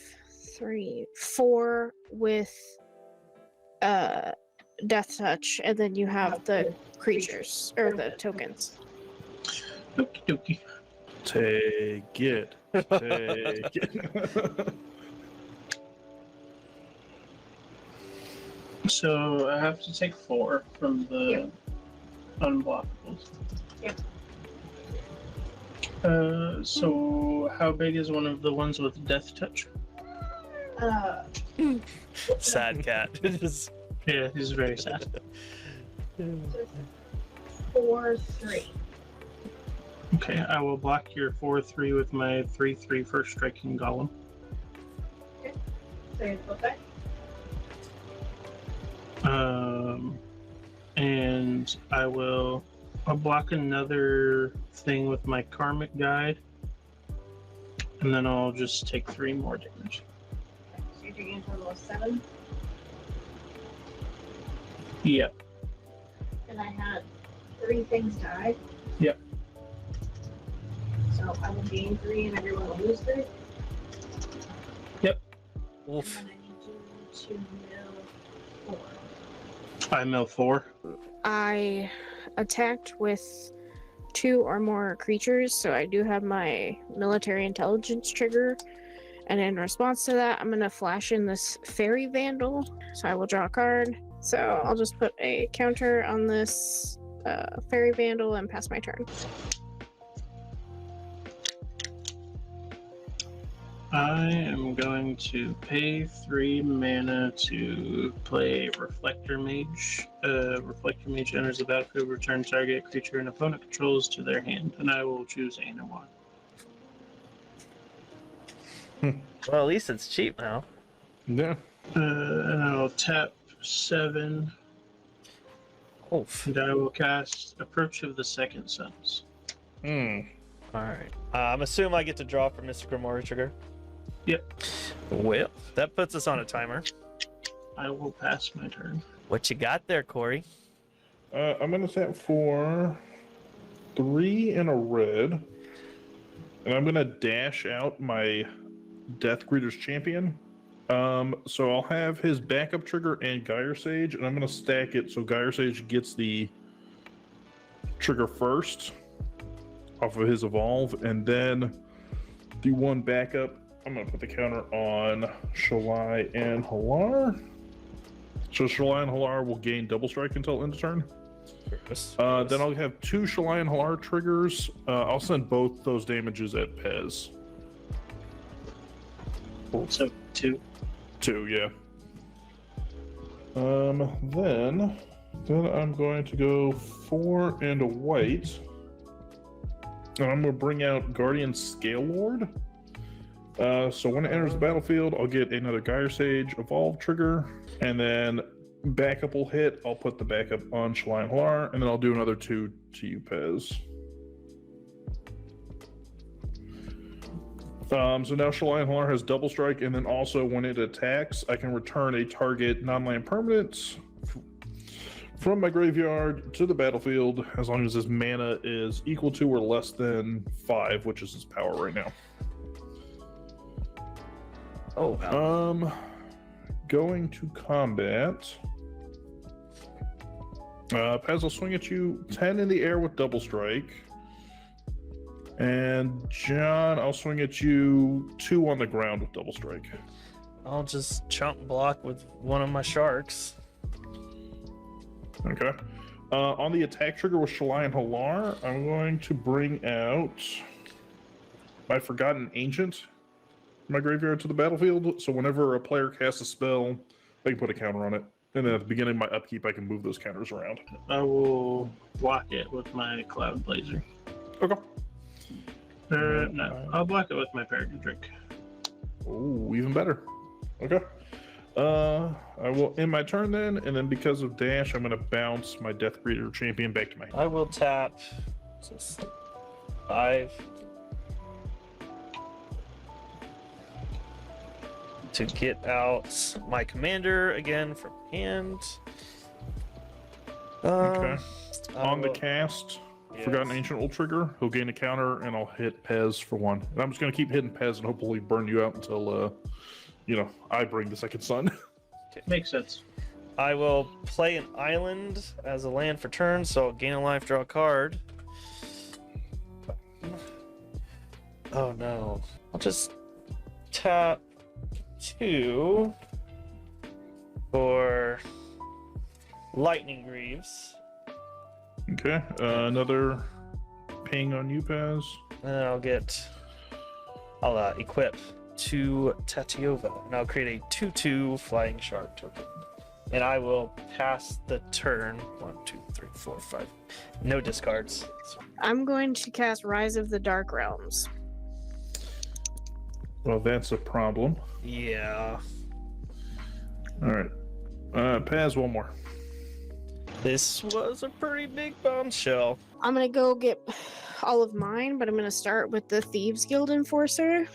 Speaker 2: 3, 4 with Death Touch, and then you have the creatures, or the tokens.
Speaker 3: Okie dokie.
Speaker 6: Take it. Take it.
Speaker 3: So I have to take 4 from the unblockables.
Speaker 7: Yep.
Speaker 3: So how big is one of the ones with Death Touch?
Speaker 1: Sad cat.
Speaker 3: Yeah, he's very sad.
Speaker 7: 4, 3.
Speaker 3: Okay, I will block your 4/3 with my 3/3 first striking golem.
Speaker 7: So you flip back.
Speaker 3: And I'll block another thing with my Karmic Guide, and then I'll just take 3 more damage.
Speaker 7: Okay, so you're doing a total of 7.
Speaker 3: Yep.
Speaker 7: And I had 3 things die.
Speaker 3: Yep.
Speaker 7: So I will gain 3 and everyone will lose 3.
Speaker 1: Oof.
Speaker 7: And then I need you to mill 4.
Speaker 3: I mill 4.
Speaker 2: I attacked with 2 or more creatures, so I do have my military intelligence trigger. And in response to that, I'm going to flash in this Fairy Vandal. So I will draw a card. So I'll just put a counter on this Fairy Vandal and pass my turn.
Speaker 3: I am going to pay 3 mana to play Reflector Mage. Reflector Mage enters the battlefield, return target creature and opponent controls to their hand, and I will choose Anawan.
Speaker 1: Well, at least it's cheap now.
Speaker 6: Yeah.
Speaker 3: And I'll tap 7,
Speaker 1: Oof.
Speaker 3: and I will cast Approach of the Second Sons.
Speaker 6: Hmm.
Speaker 1: Alright. I'm assuming I get to draw for Mystic Remora trigger.
Speaker 3: Yep.
Speaker 1: Well, that puts us on a timer.
Speaker 3: I will pass my turn.
Speaker 1: What you got there, Corey?
Speaker 6: I'm gonna tap for 3 and a red, and I'm gonna dash out my Death Greeter's Champion. So I'll have his backup trigger and Gyre Sage, and I'm gonna stack it so Gyre Sage gets the trigger first off of his evolve, and then the one backup. I'm gonna put the counter on Shalai and Halar. So Shalai and Halar will gain double strike until end of turn. Then I'll have 2 Shalai and Halar triggers. I'll send both those damages at Pez.
Speaker 3: So 2.
Speaker 6: 2, yeah. Then I'm going to go 4 and a white. And I'm gonna bring out Guardian Scale Lord. So when it enters the battlefield, I'll get another Gyre Sage Evolve trigger, and then backup will hit. I'll put the backup on Shalai and Halar, and then I'll do another 2 to you, Pez. So now Shalai and Halar has double strike, and then also when it attacks, I can return a target non-land permanent from my graveyard to the battlefield as long as his mana is equal to or less than 5, which is his power right now.
Speaker 1: Oh, wow.
Speaker 6: Going to combat. Pez will swing at you 10 in the air with double strike. And John, I'll swing at you 2 on the ground with double strike.
Speaker 1: I'll just chomp block with one of my sharks.
Speaker 6: Okay. On the attack trigger with Shalai and Halar, I'm going to bring out my Forgotten Ancient from my graveyard to the battlefield. So whenever a player casts a spell, they can put a counter on it. And then at the beginning of my upkeep, I can move those counters around.
Speaker 3: I will block it with my Cloud Blazer.
Speaker 6: Okay.
Speaker 3: No, I'll block it with my Peregrine Drake.
Speaker 6: Oh, even better. Okay. I will end my turn then, and then because of dash, I'm going to bounce my Death Breeder champion back to my hand.
Speaker 1: I will tap just 5 to get out my commander again from hand.
Speaker 6: Okay.
Speaker 1: I
Speaker 6: On the
Speaker 1: will-
Speaker 6: cast,
Speaker 1: Yes.
Speaker 6: Forgotten Ancient will trigger. He'll gain a counter, and I'll hit Pez for 1. And I'm just going to keep hitting Pez and hopefully burn you out until, I bring the second sun.
Speaker 3: Makes sense.
Speaker 1: I will play an island as a land for turn, so I'll gain a life, draw a card. Oh no. I'll just tap 2 for Lightning Greaves.
Speaker 6: Okay. Another ping on you, Pez.
Speaker 1: And then I'll equip 2 Tatiova, and I'll create a 2/2 Flying Shark token. And I will pass the turn. 1, 2, 3, 4, 5. No discards.
Speaker 2: I'm going to cast Rise of the Dark Realms.
Speaker 6: Well, that's a problem.
Speaker 1: Yeah.
Speaker 6: All right. Paz, 1 more.
Speaker 1: This was a pretty big bombshell.
Speaker 2: I'm gonna go get all of mine, but I'm gonna start with the Thieves Guild Enforcer.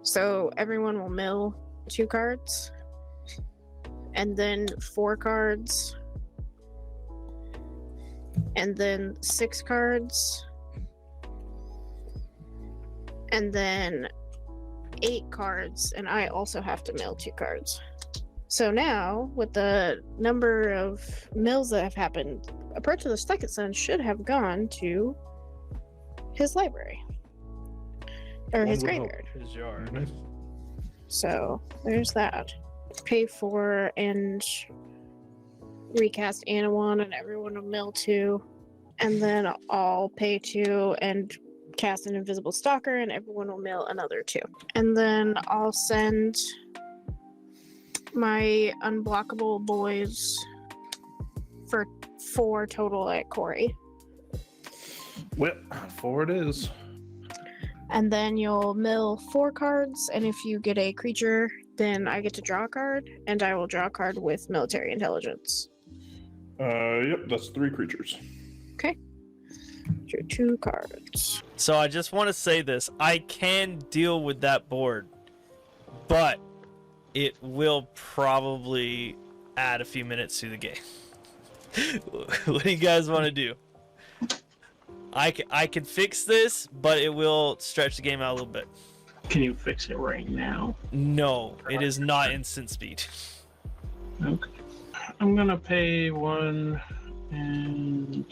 Speaker 2: So everyone will mill 2 cards. And then 4 cards. And then 6 cards. And then 8 cards, and I also have to mill 2 cards. So now, with the number of mills that have happened, Approach of the Second Sun should have gone to his library. Or
Speaker 6: One
Speaker 2: his
Speaker 6: would hope.
Speaker 2: graveyard.
Speaker 1: His yard.
Speaker 6: Nice.
Speaker 2: So, there's that. Pay for and recast Anawan, and everyone will mill 2. And then I'll pay 2 and cast an Invisible Stalker, and everyone will mill another 2. And then I'll send my Unblockable Boys for 4 total at Corey.
Speaker 6: Well, 4 it is.
Speaker 2: And then you'll mill 4 cards, and if you get a creature, then I get to draw a card, and I will draw a card with Military Intelligence.
Speaker 6: Yep, that's 3 creatures.
Speaker 2: Okay. Drew 2 cards.
Speaker 1: So I just want to say this. I can deal with that board, but it will probably add a few minutes to the game. What do you guys want to do? I can fix this, but it will stretch the game out a little bit.
Speaker 3: Can you fix it right now?
Speaker 1: No, it is not instant speed.
Speaker 3: Okay. I'm gonna pay 1 and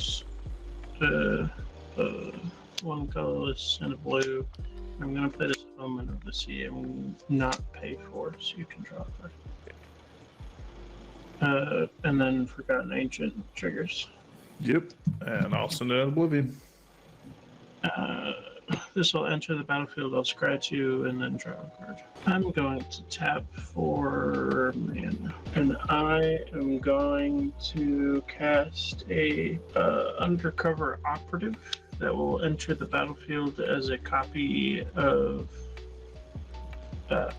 Speaker 3: 1 colorless and a blue. I'm gonna play this Omen of the Sea and not pay 4, so you can draw a card. And then Forgotten Ancient triggers.
Speaker 6: Yep, and I'll send it out Oblivion.
Speaker 3: This will enter the battlefield. I'll scratch you and then draw a card. I'm going to tap for mana, and I am going to cast a undercover operative that will enter the battlefield as a copy of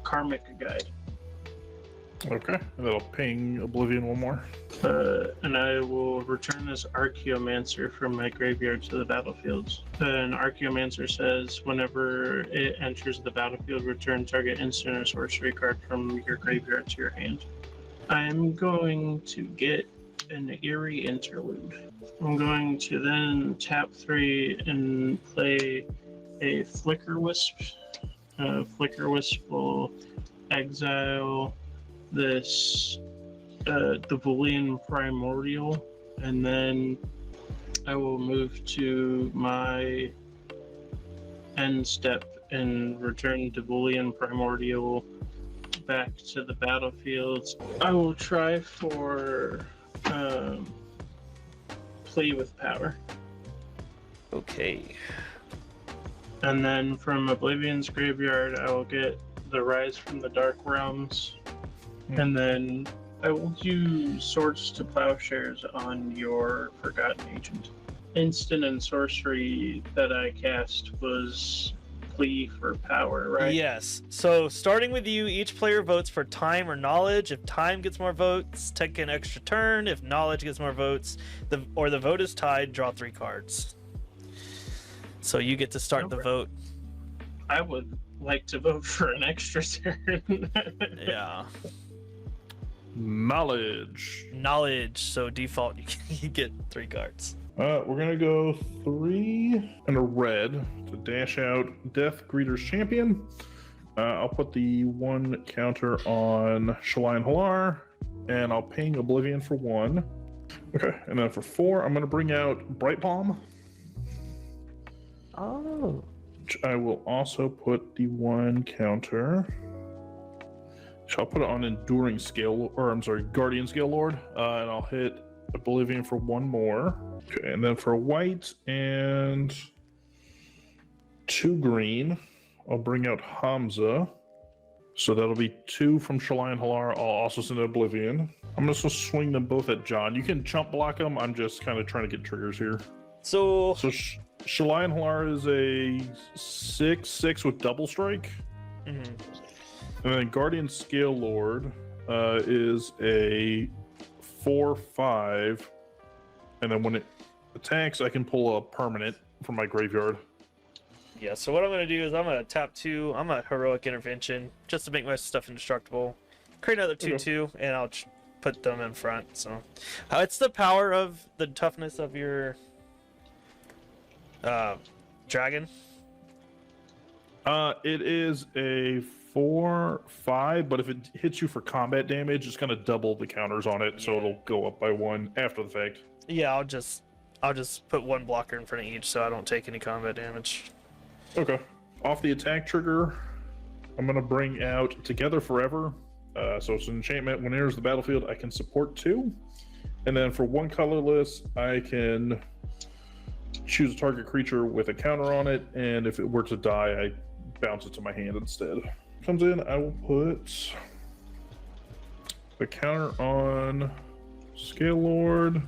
Speaker 3: Karmic Guide.
Speaker 6: Okay, and that'll ping Oblivion 1 more.
Speaker 3: And I will return this Archaeomancer from my graveyard to the battlefield. And Archaeomancer says, whenever it enters the battlefield, return target instant or sorcery card from your graveyard to your hand. I'm going to get an Eerie Interlude. I'm going to then tap 3 and play a Flicker Wisp. Flicker Wisp will exile this the Boolean Primordial, and then I will move to my end step and return the Boolean Primordial back to the battlefield. I will try for Play with Power.
Speaker 1: Okay.
Speaker 3: And then from Oblivion's Graveyard, I will get the Rise from the Dark Realms. And then I will use Swords to Plowshares on your Forgotten Agent. Instant and sorcery that I cast was Plea for Power, right?
Speaker 1: Yes. So starting with you, each player votes for time or knowledge. If time gets more votes, take an extra turn. If knowledge gets more votes, the vote is tied, draw 3 cards. So you get to start the vote.
Speaker 3: I would like to vote for an extra turn.
Speaker 1: Yeah.
Speaker 6: Knowledge.
Speaker 1: Knowledge. So default, you get 3 cards.
Speaker 6: We're gonna go 3 and a red to dash out Death Greeter's Champion. I'll put the 1 counter on Shalai and Halar, and I'll ping Oblivion for 1. Okay, and then for 4, I'm gonna bring out Bright Palm.
Speaker 1: Oh.
Speaker 6: Which I will also put the 1 counter. So I'll put it on Enduring Scale, or I'm sorry, Guardian Scale Lord, and I'll hit Oblivion for 1 more. Okay, and then for white and 2 green, I'll bring out Hamza. So that'll be 2 from Shalai and Halar. I'll also send Oblivion. I'm just gonna swing them both at John. You can chump block them. I'm just kind of trying to get triggers here.
Speaker 1: So
Speaker 6: Shalai and Halar is a 6/6 with double strike.
Speaker 1: Mhm.
Speaker 6: And then Guardian Scale Lord is a 4/5. And then when it attacks, I can pull a permanent from my graveyard.
Speaker 1: Yeah, so what I'm going to do is I'm going to tap 2. I'm a Heroic Intervention just to make my stuff indestructible. Create another 2/2, and I'll put them in front. So it's the power of the toughness of your dragon.
Speaker 6: It is a 4/5, but if it hits you for combat damage, it's gonna double the counters on it, so it'll go up by 1 after the fact.
Speaker 1: Yeah, I'll just put 1 blocker in front of each, so I don't take any combat damage.
Speaker 6: Okay. Off the attack trigger, I'm gonna bring out Together Forever. So it's an enchantment. When it enters the battlefield, I can support 2, and then for 1 colorless, I can choose a target creature with a counter on it, and if it were to die, I bounce it to my hand instead. Comes in, I will put the counter on Scale Lord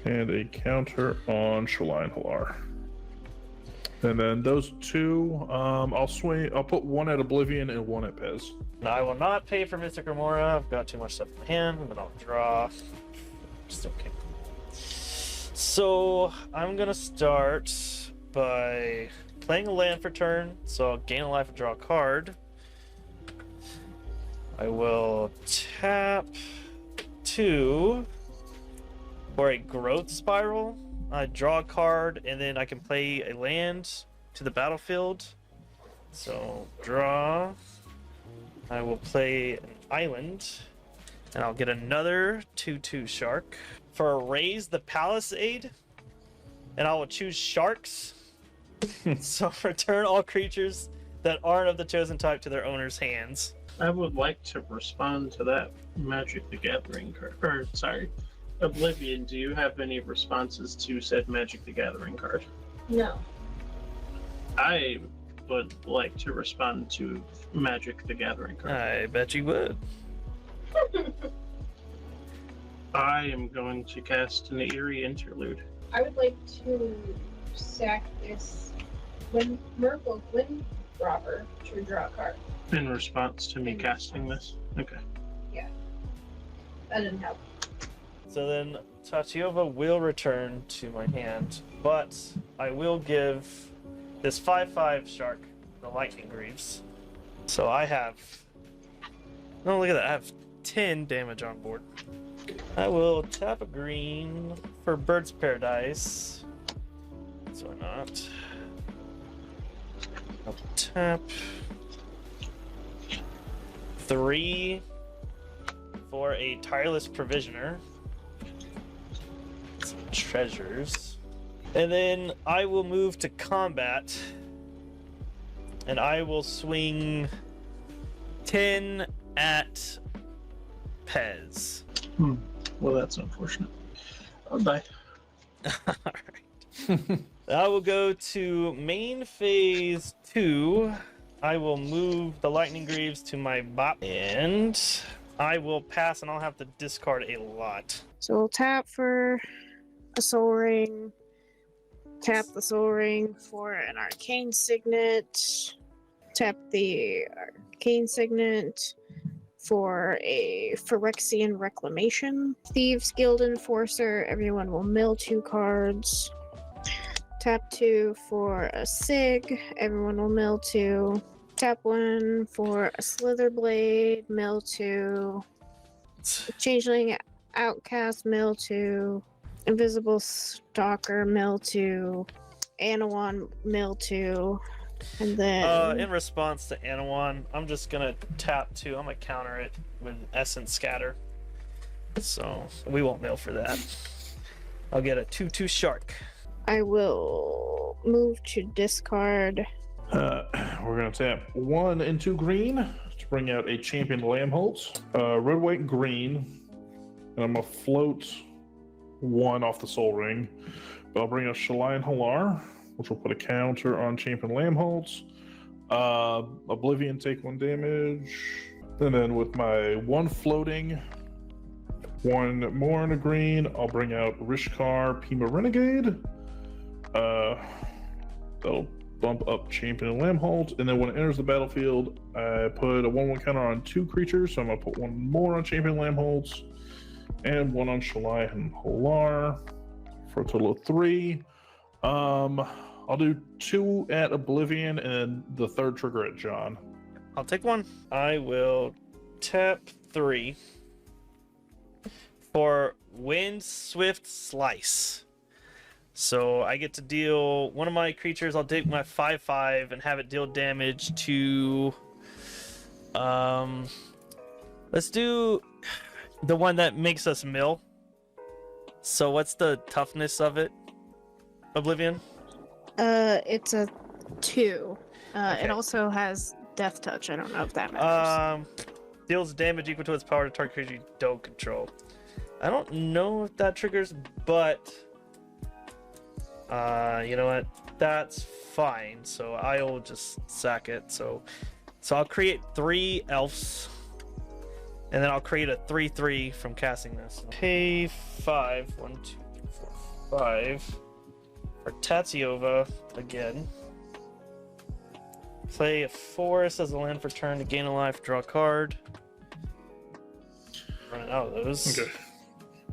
Speaker 6: and a counter on Shalai and Halar. And then those 2, I'll put 1 at Oblivion and 1 at Pez.
Speaker 1: Now, I will not pay for Mystic Remora. I've got too much stuff in my hand, and then I'll draw. Just okay. So I'm gonna start by playing a land for turn, so I'll gain a life and draw a card. I will tap 2 for a Growth Spiral. I draw a card, and then I can play a land to the battlefield. So draw. I will play an island, and I'll get another 2/2 shark. For a Raise the Palisade, and I will choose sharks. So return all creatures that aren't of the chosen type to their owner's hands.
Speaker 3: I would like to respond to that Magic the Gathering card. Or, sorry, Oblivion, do you have any responses to said Magic the Gathering card?
Speaker 7: No.
Speaker 3: I would like to respond to Magic the Gathering card.
Speaker 1: I bet you would.
Speaker 3: I am going to cast an Eerie Interlude.
Speaker 7: I would like to sack this Merfolk Wind Robber to draw a card.
Speaker 3: In response to me casting this? Okay.
Speaker 7: That didn't help.
Speaker 1: So then Tatiova will return to my hand, but I will give this 5/5 shark the Lightning Greaves. So I have... Oh, look at that. I have 10 damage on board. I will tap a green for Bird's Paradise. So not. I'll tap. 3 for a tireless provisioner. Some treasures. And then I will move to combat. And I will swing 10 at Pez.
Speaker 3: Well, that's unfortunate. I'll die.
Speaker 1: Alright. I will go to main phase 2. I will move the lightning greaves to my bot. And I will pass and I'll have to discard a lot.
Speaker 2: So we'll tap for a soul ring. Tap the soul ring for an arcane signet. Tap the arcane signet for a Phyrexian Reclamation. Thieves Guild Enforcer, everyone will mill 2 cards. Tap 2 for a Sig, everyone will mill 2. Tap 1 for a Slither Blade, mill 2. Changeling Outcast, mill 2. Invisible Stalker, mill 2. Anawan, mill 2. And then
Speaker 1: in response to Anawan, I'm just gonna tap 2. I'm gonna counter it with Essence Scatter. So we won't mill for that. I'll get a 2/2 shark.
Speaker 2: I will move to discard.
Speaker 6: We're gonna tap 1 and 2 green to bring out a champion Lambholtz. Red, white, green, and I'm gonna float 1 off the soul ring. But I'll bring out Shalai and Halar, which will put a counter on champion Lambholtz. Oblivion, take 1 damage. And then with my 1 floating, 1 more in a green, I'll bring out Rishkar, Pima Renegade. That'll bump up champion Lambholtz. And then when it enters the battlefield, I put a 1/1 counter on 2 creatures. So I'm gonna put 1 more on champion Lambholtz and 1 on Shalai and Halar for a total of 3. I'll do 2 at Oblivion and the 3rd trigger at John.
Speaker 1: I'll take 1. I will tap 3 for Wind Swift Slice. So I get to deal one of my creatures. I'll take my 5/5 and have it deal damage to. Let's do the one that makes us mill. So what's the toughness of it, Oblivion?
Speaker 2: It's a 2.
Speaker 1: Okay.
Speaker 2: It also has Death Touch. I don't know if that matters.
Speaker 1: Deals damage equal to its power to target creature you don't control. I don't know if that triggers, but you know what? That's fine. So I'll just sack it. So I'll create 3 elves, and then I'll create a 3/3 from casting this. Pay 5. 1, 2, 3, 4, 5 for Tatsiova again. Play a forest as a land for turn to gain a life, draw a card. Running out of those.
Speaker 6: Okay.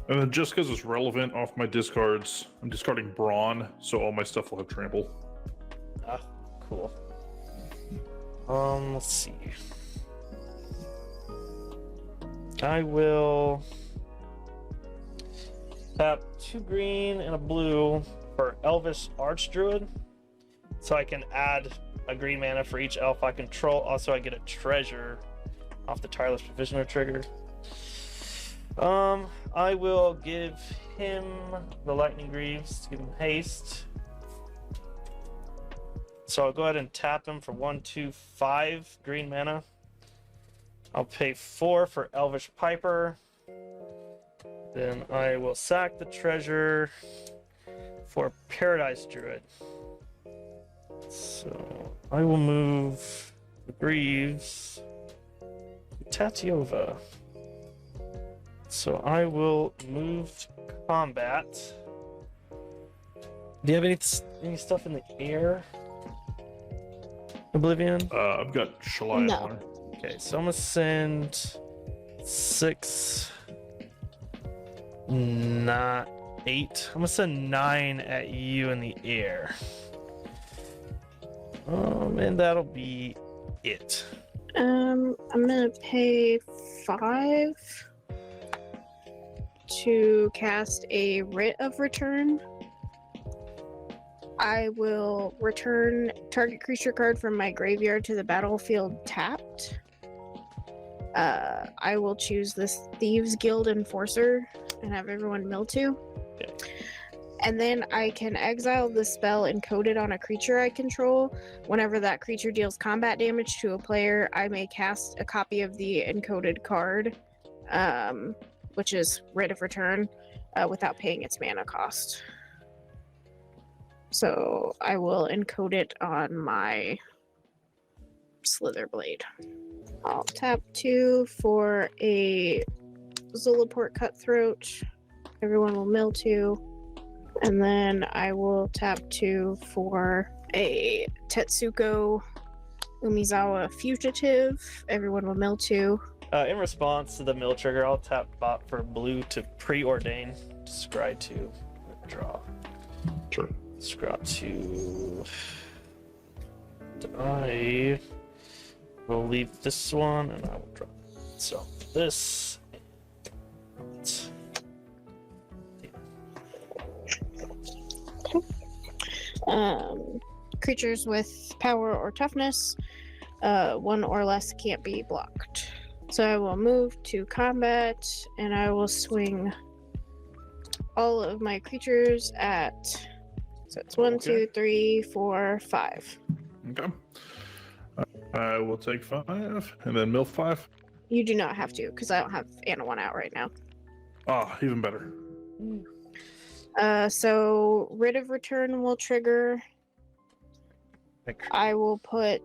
Speaker 6: And then just because it's relevant off my discards, I'm discarding Brawn, so all my stuff will have trample.
Speaker 1: Ah, cool. Let's see. I will tap 2 green and a blue for Elvish Archdruid, so I can add a green mana for each elf I control. Also, I get a treasure off the Tireless Provisioner trigger. I will give him the Lightning Greaves to give him haste. So I'll go ahead and tap him for 1, 2, 5 green mana. I'll pay 4 for Elvish Piper. Then I will sack the treasure for Paradise Druid. So I will move the Greaves to Tatsiova. So I will move to combat. Do you have any stuff in the air, Oblivion?
Speaker 6: I've got Shalai.
Speaker 2: No.
Speaker 1: Okay, so I'm gonna send 6, not 8. I'm gonna send 9 at you in the air. And that'll be it.
Speaker 2: I'm gonna pay 5 to cast a Writ of Return. I will return target creature card from my graveyard to the battlefield tapped. I will choose this Thieves Guild Enforcer and have everyone mill 2.
Speaker 1: Okay.
Speaker 2: And then I can exile the spell encoded on a creature I control. Whenever that creature deals combat damage to a player, I may cast a copy of the encoded card, which is Rite of Return, without paying its mana cost. So I will encode it on my Slither Blade. I'll tap 2 for a Zulaport Cutthroat. Everyone will mill 2. And then I will tap 2 for a Tetsuko Umizawa Fugitive. Everyone will mill 2.
Speaker 1: In response to the mill trigger, I'll tap bot for blue to preordain. Scry 2. Draw.
Speaker 6: Sure.
Speaker 1: Scry 2. I will leave this one and I will draw. So this.
Speaker 2: Creatures with power or toughness, 1 or less can't be blocked. So I will move to combat and I will swing all of my creatures at. So it's 1,
Speaker 6: Okay.
Speaker 2: 2, 3, 4, 5.
Speaker 6: Okay. I will take 5 and then mill 5.
Speaker 2: You do not have to because I don't have Ana 1 out right now.
Speaker 6: Ah, even better.
Speaker 2: So Writ of Return will trigger. I will put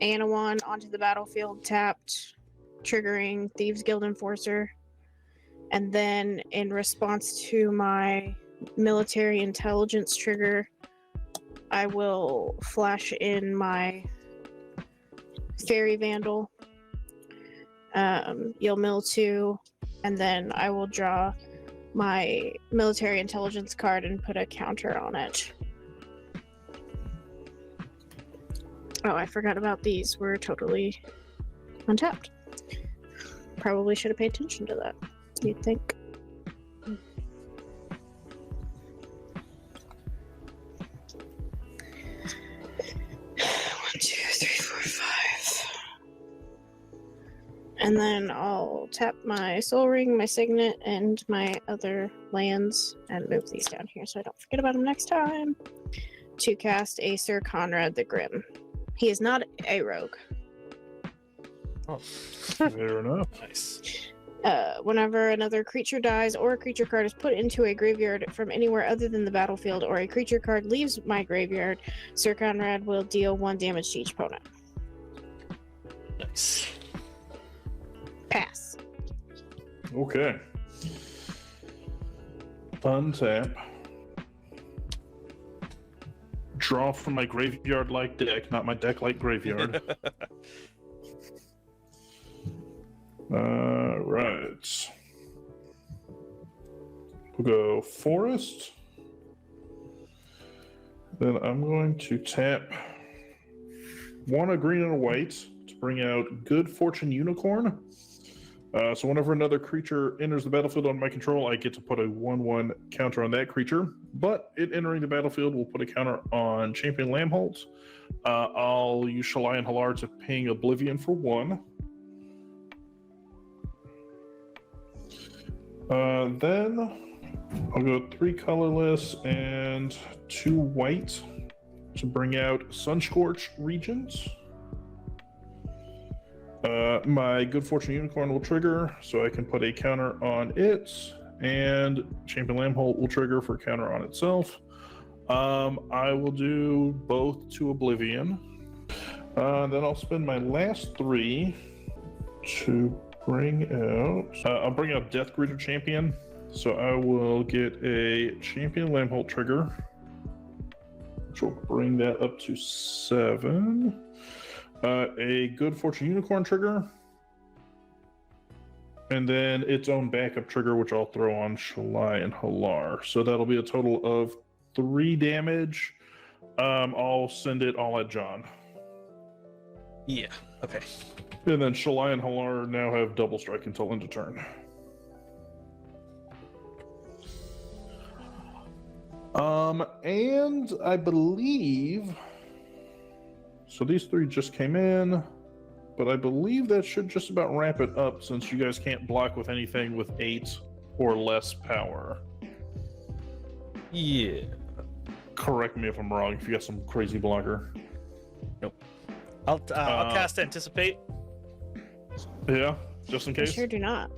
Speaker 2: Anawan onto the battlefield tapped, triggering Thieves Guild Enforcer. And then in response to my military intelligence trigger, I will flash in my Fairy Vandal. You'll mill 2, and then I will draw my military intelligence card and put a counter on it. Oh, I forgot about these. We're totally untapped. Probably should have paid attention to that, you'd think. 1, 2, 3, 4, 5. And then I'll tap my Soul Ring, my Signet, and my other lands and move these down here so I don't forget about them next time. To cast a Sir Conrad the Grim. He is not a rogue.
Speaker 1: Oh,
Speaker 6: Fair enough.
Speaker 1: nice.
Speaker 2: Whenever another creature dies or a creature card is put into a graveyard from anywhere other than the battlefield or a creature card leaves my graveyard, Sir Conrad will deal 1 damage to each opponent.
Speaker 1: Nice.
Speaker 2: Pass.
Speaker 6: Okay. Untap. Draw from my graveyard-like deck, not my deck-like graveyard. Right. We'll go Forest. Then I'm going to tap 1 a green and a white to bring out Good Fortune Unicorn. So whenever another creature enters the battlefield on my control, I get to put a 1/1 counter on that creature. But it entering the battlefield will put a counter on Champion Lambholt. I'll use Shalai and Halar to ping Oblivion for 1. Then I'll go 3 colorless and 2 white to bring out Sunscorch Regents. My Good Fortune Unicorn will trigger, so I can put a counter on it, and Champion Lambholt will trigger for a counter on itself. I will do both to Oblivion. Then I'll spend my last 3 to bring out... I'll bring out Death Gritter Champion, so I will get a Champion Lambholt trigger, which will bring that up to 7. A Good Fortune Unicorn trigger, and then its own backup trigger, which I'll throw on Shalai and Halar. So that'll be a total of 3 damage. I'll send it all at John.
Speaker 1: Yeah. Okay.
Speaker 6: And then Shalai and Halar now have double strike until end of turn. And I believe... So these 3 just came in. but I believe that should just about wrap it up since you guys can't block with anything with 8 or less power.
Speaker 1: Yeah.
Speaker 6: Correct me if I'm wrong if you got some crazy blocker.
Speaker 1: I'll cast Anticipate.
Speaker 6: Yeah, just in
Speaker 2: I
Speaker 6: case.
Speaker 2: sure do not.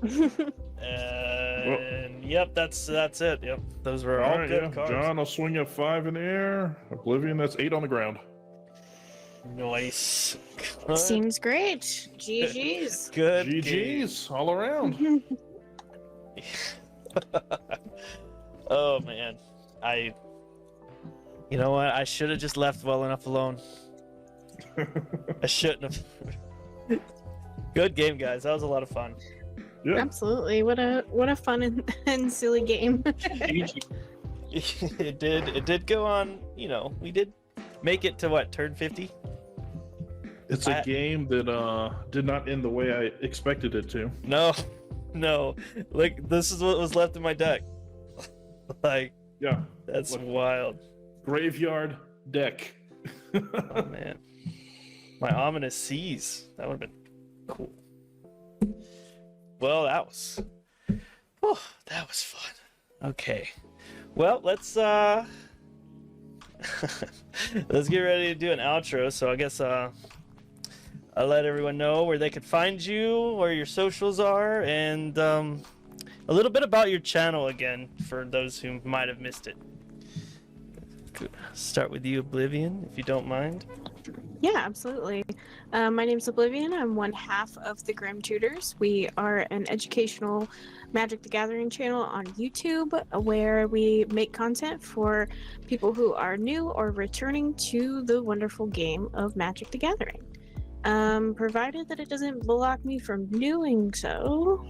Speaker 1: And yep, that's it. Yep, those were all
Speaker 6: Alright,
Speaker 1: good
Speaker 6: yeah.
Speaker 1: cards.
Speaker 6: John, I'll swing a 5 in the air. Oblivion, that's 8 on the ground.
Speaker 1: Nice. Good.
Speaker 2: Seems great. GG's.
Speaker 1: Good. game.
Speaker 6: GG's all around.
Speaker 1: Oh man, you know what? I should have just left well enough alone. I shouldn't have. Good game, guys. That was a lot of fun.
Speaker 6: Yeah.
Speaker 2: Absolutely. What a fun and silly game.
Speaker 1: It did go on. You know, we did make it to what, turn 50?
Speaker 6: It's a game that did not end the way I expected it to.
Speaker 1: No. Like, this is what was left in my deck. Like,
Speaker 6: Yeah.
Speaker 1: that's
Speaker 6: Look.
Speaker 1: wild.
Speaker 6: Graveyard deck.
Speaker 1: Oh man, my ominous seas. That would have been cool. Well, that was fun. Okay, well, let's let's get ready to do an outro. So I guess I'll let everyone know where they could find you, where your socials are, and a little bit about your channel again for those who might have missed it. Start with you, Oblivion, if you don't mind.
Speaker 2: Yeah, absolutely. My name's Oblivion. I'm one half of the Grim Tutors. We are an educational Magic the Gathering channel on YouTube where we make content for people who are new or returning to the wonderful game of Magic the Gathering. Provided that it doesn't block me from doing so.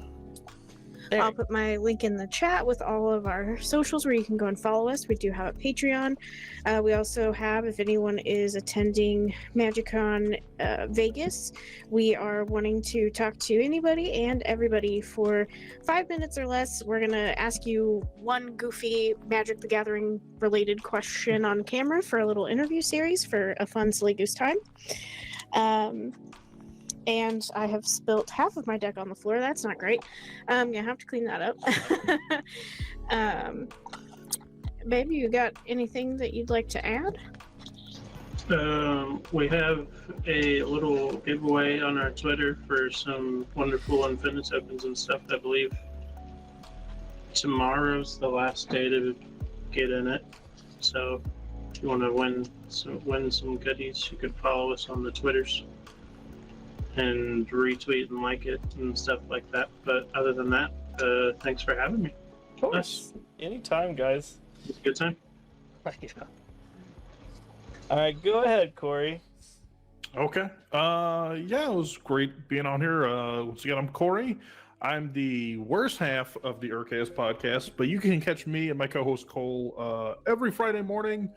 Speaker 1: There.
Speaker 2: I'll put my link in the chat with all of our socials where you can go and follow us. We do have a Patreon. We also have, if anyone is attending MagicCon Vegas, we are wanting to talk to anybody and everybody for 5 minutes or less. We're going to ask you one goofy Magic the Gathering related question on camera for a little interview series for a fun silly goose time. And I have spilt half of my deck on the floor. That's not great. I'm gonna have to clean that up. Baby, you got anything that you'd like to add?
Speaker 3: We have a little giveaway on our Twitter for some wonderful Infinite tokens and stuff. I believe tomorrow's the last day to get in it. So if you want to win some goodies, you could follow us on the Twitters and retweet and like it and stuff like that. But other than that, thanks for having me.
Speaker 1: Of course. Anytime, guys.
Speaker 3: It's a good time.
Speaker 1: Yeah. All right, go ahead, Corey.
Speaker 6: Okay. Yeah, it was great being on here. Once again, I'm Corey. I'm the worst half of the Urcast podcast, but you can catch me and my co-host Cole every Friday morning.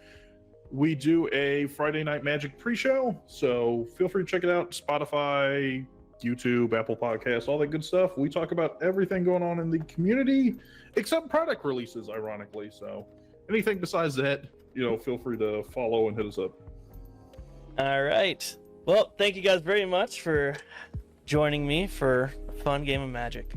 Speaker 6: We do a Friday Night Magic pre-show, so feel free to check it out. Spotify, YouTube, Apple Podcasts, all that good stuff. We talk about everything going on in the community, except product releases, ironically. So anything besides that, feel free to follow and hit us up.
Speaker 1: All right. Well, thank you guys very much for joining me for a fun game of Magic.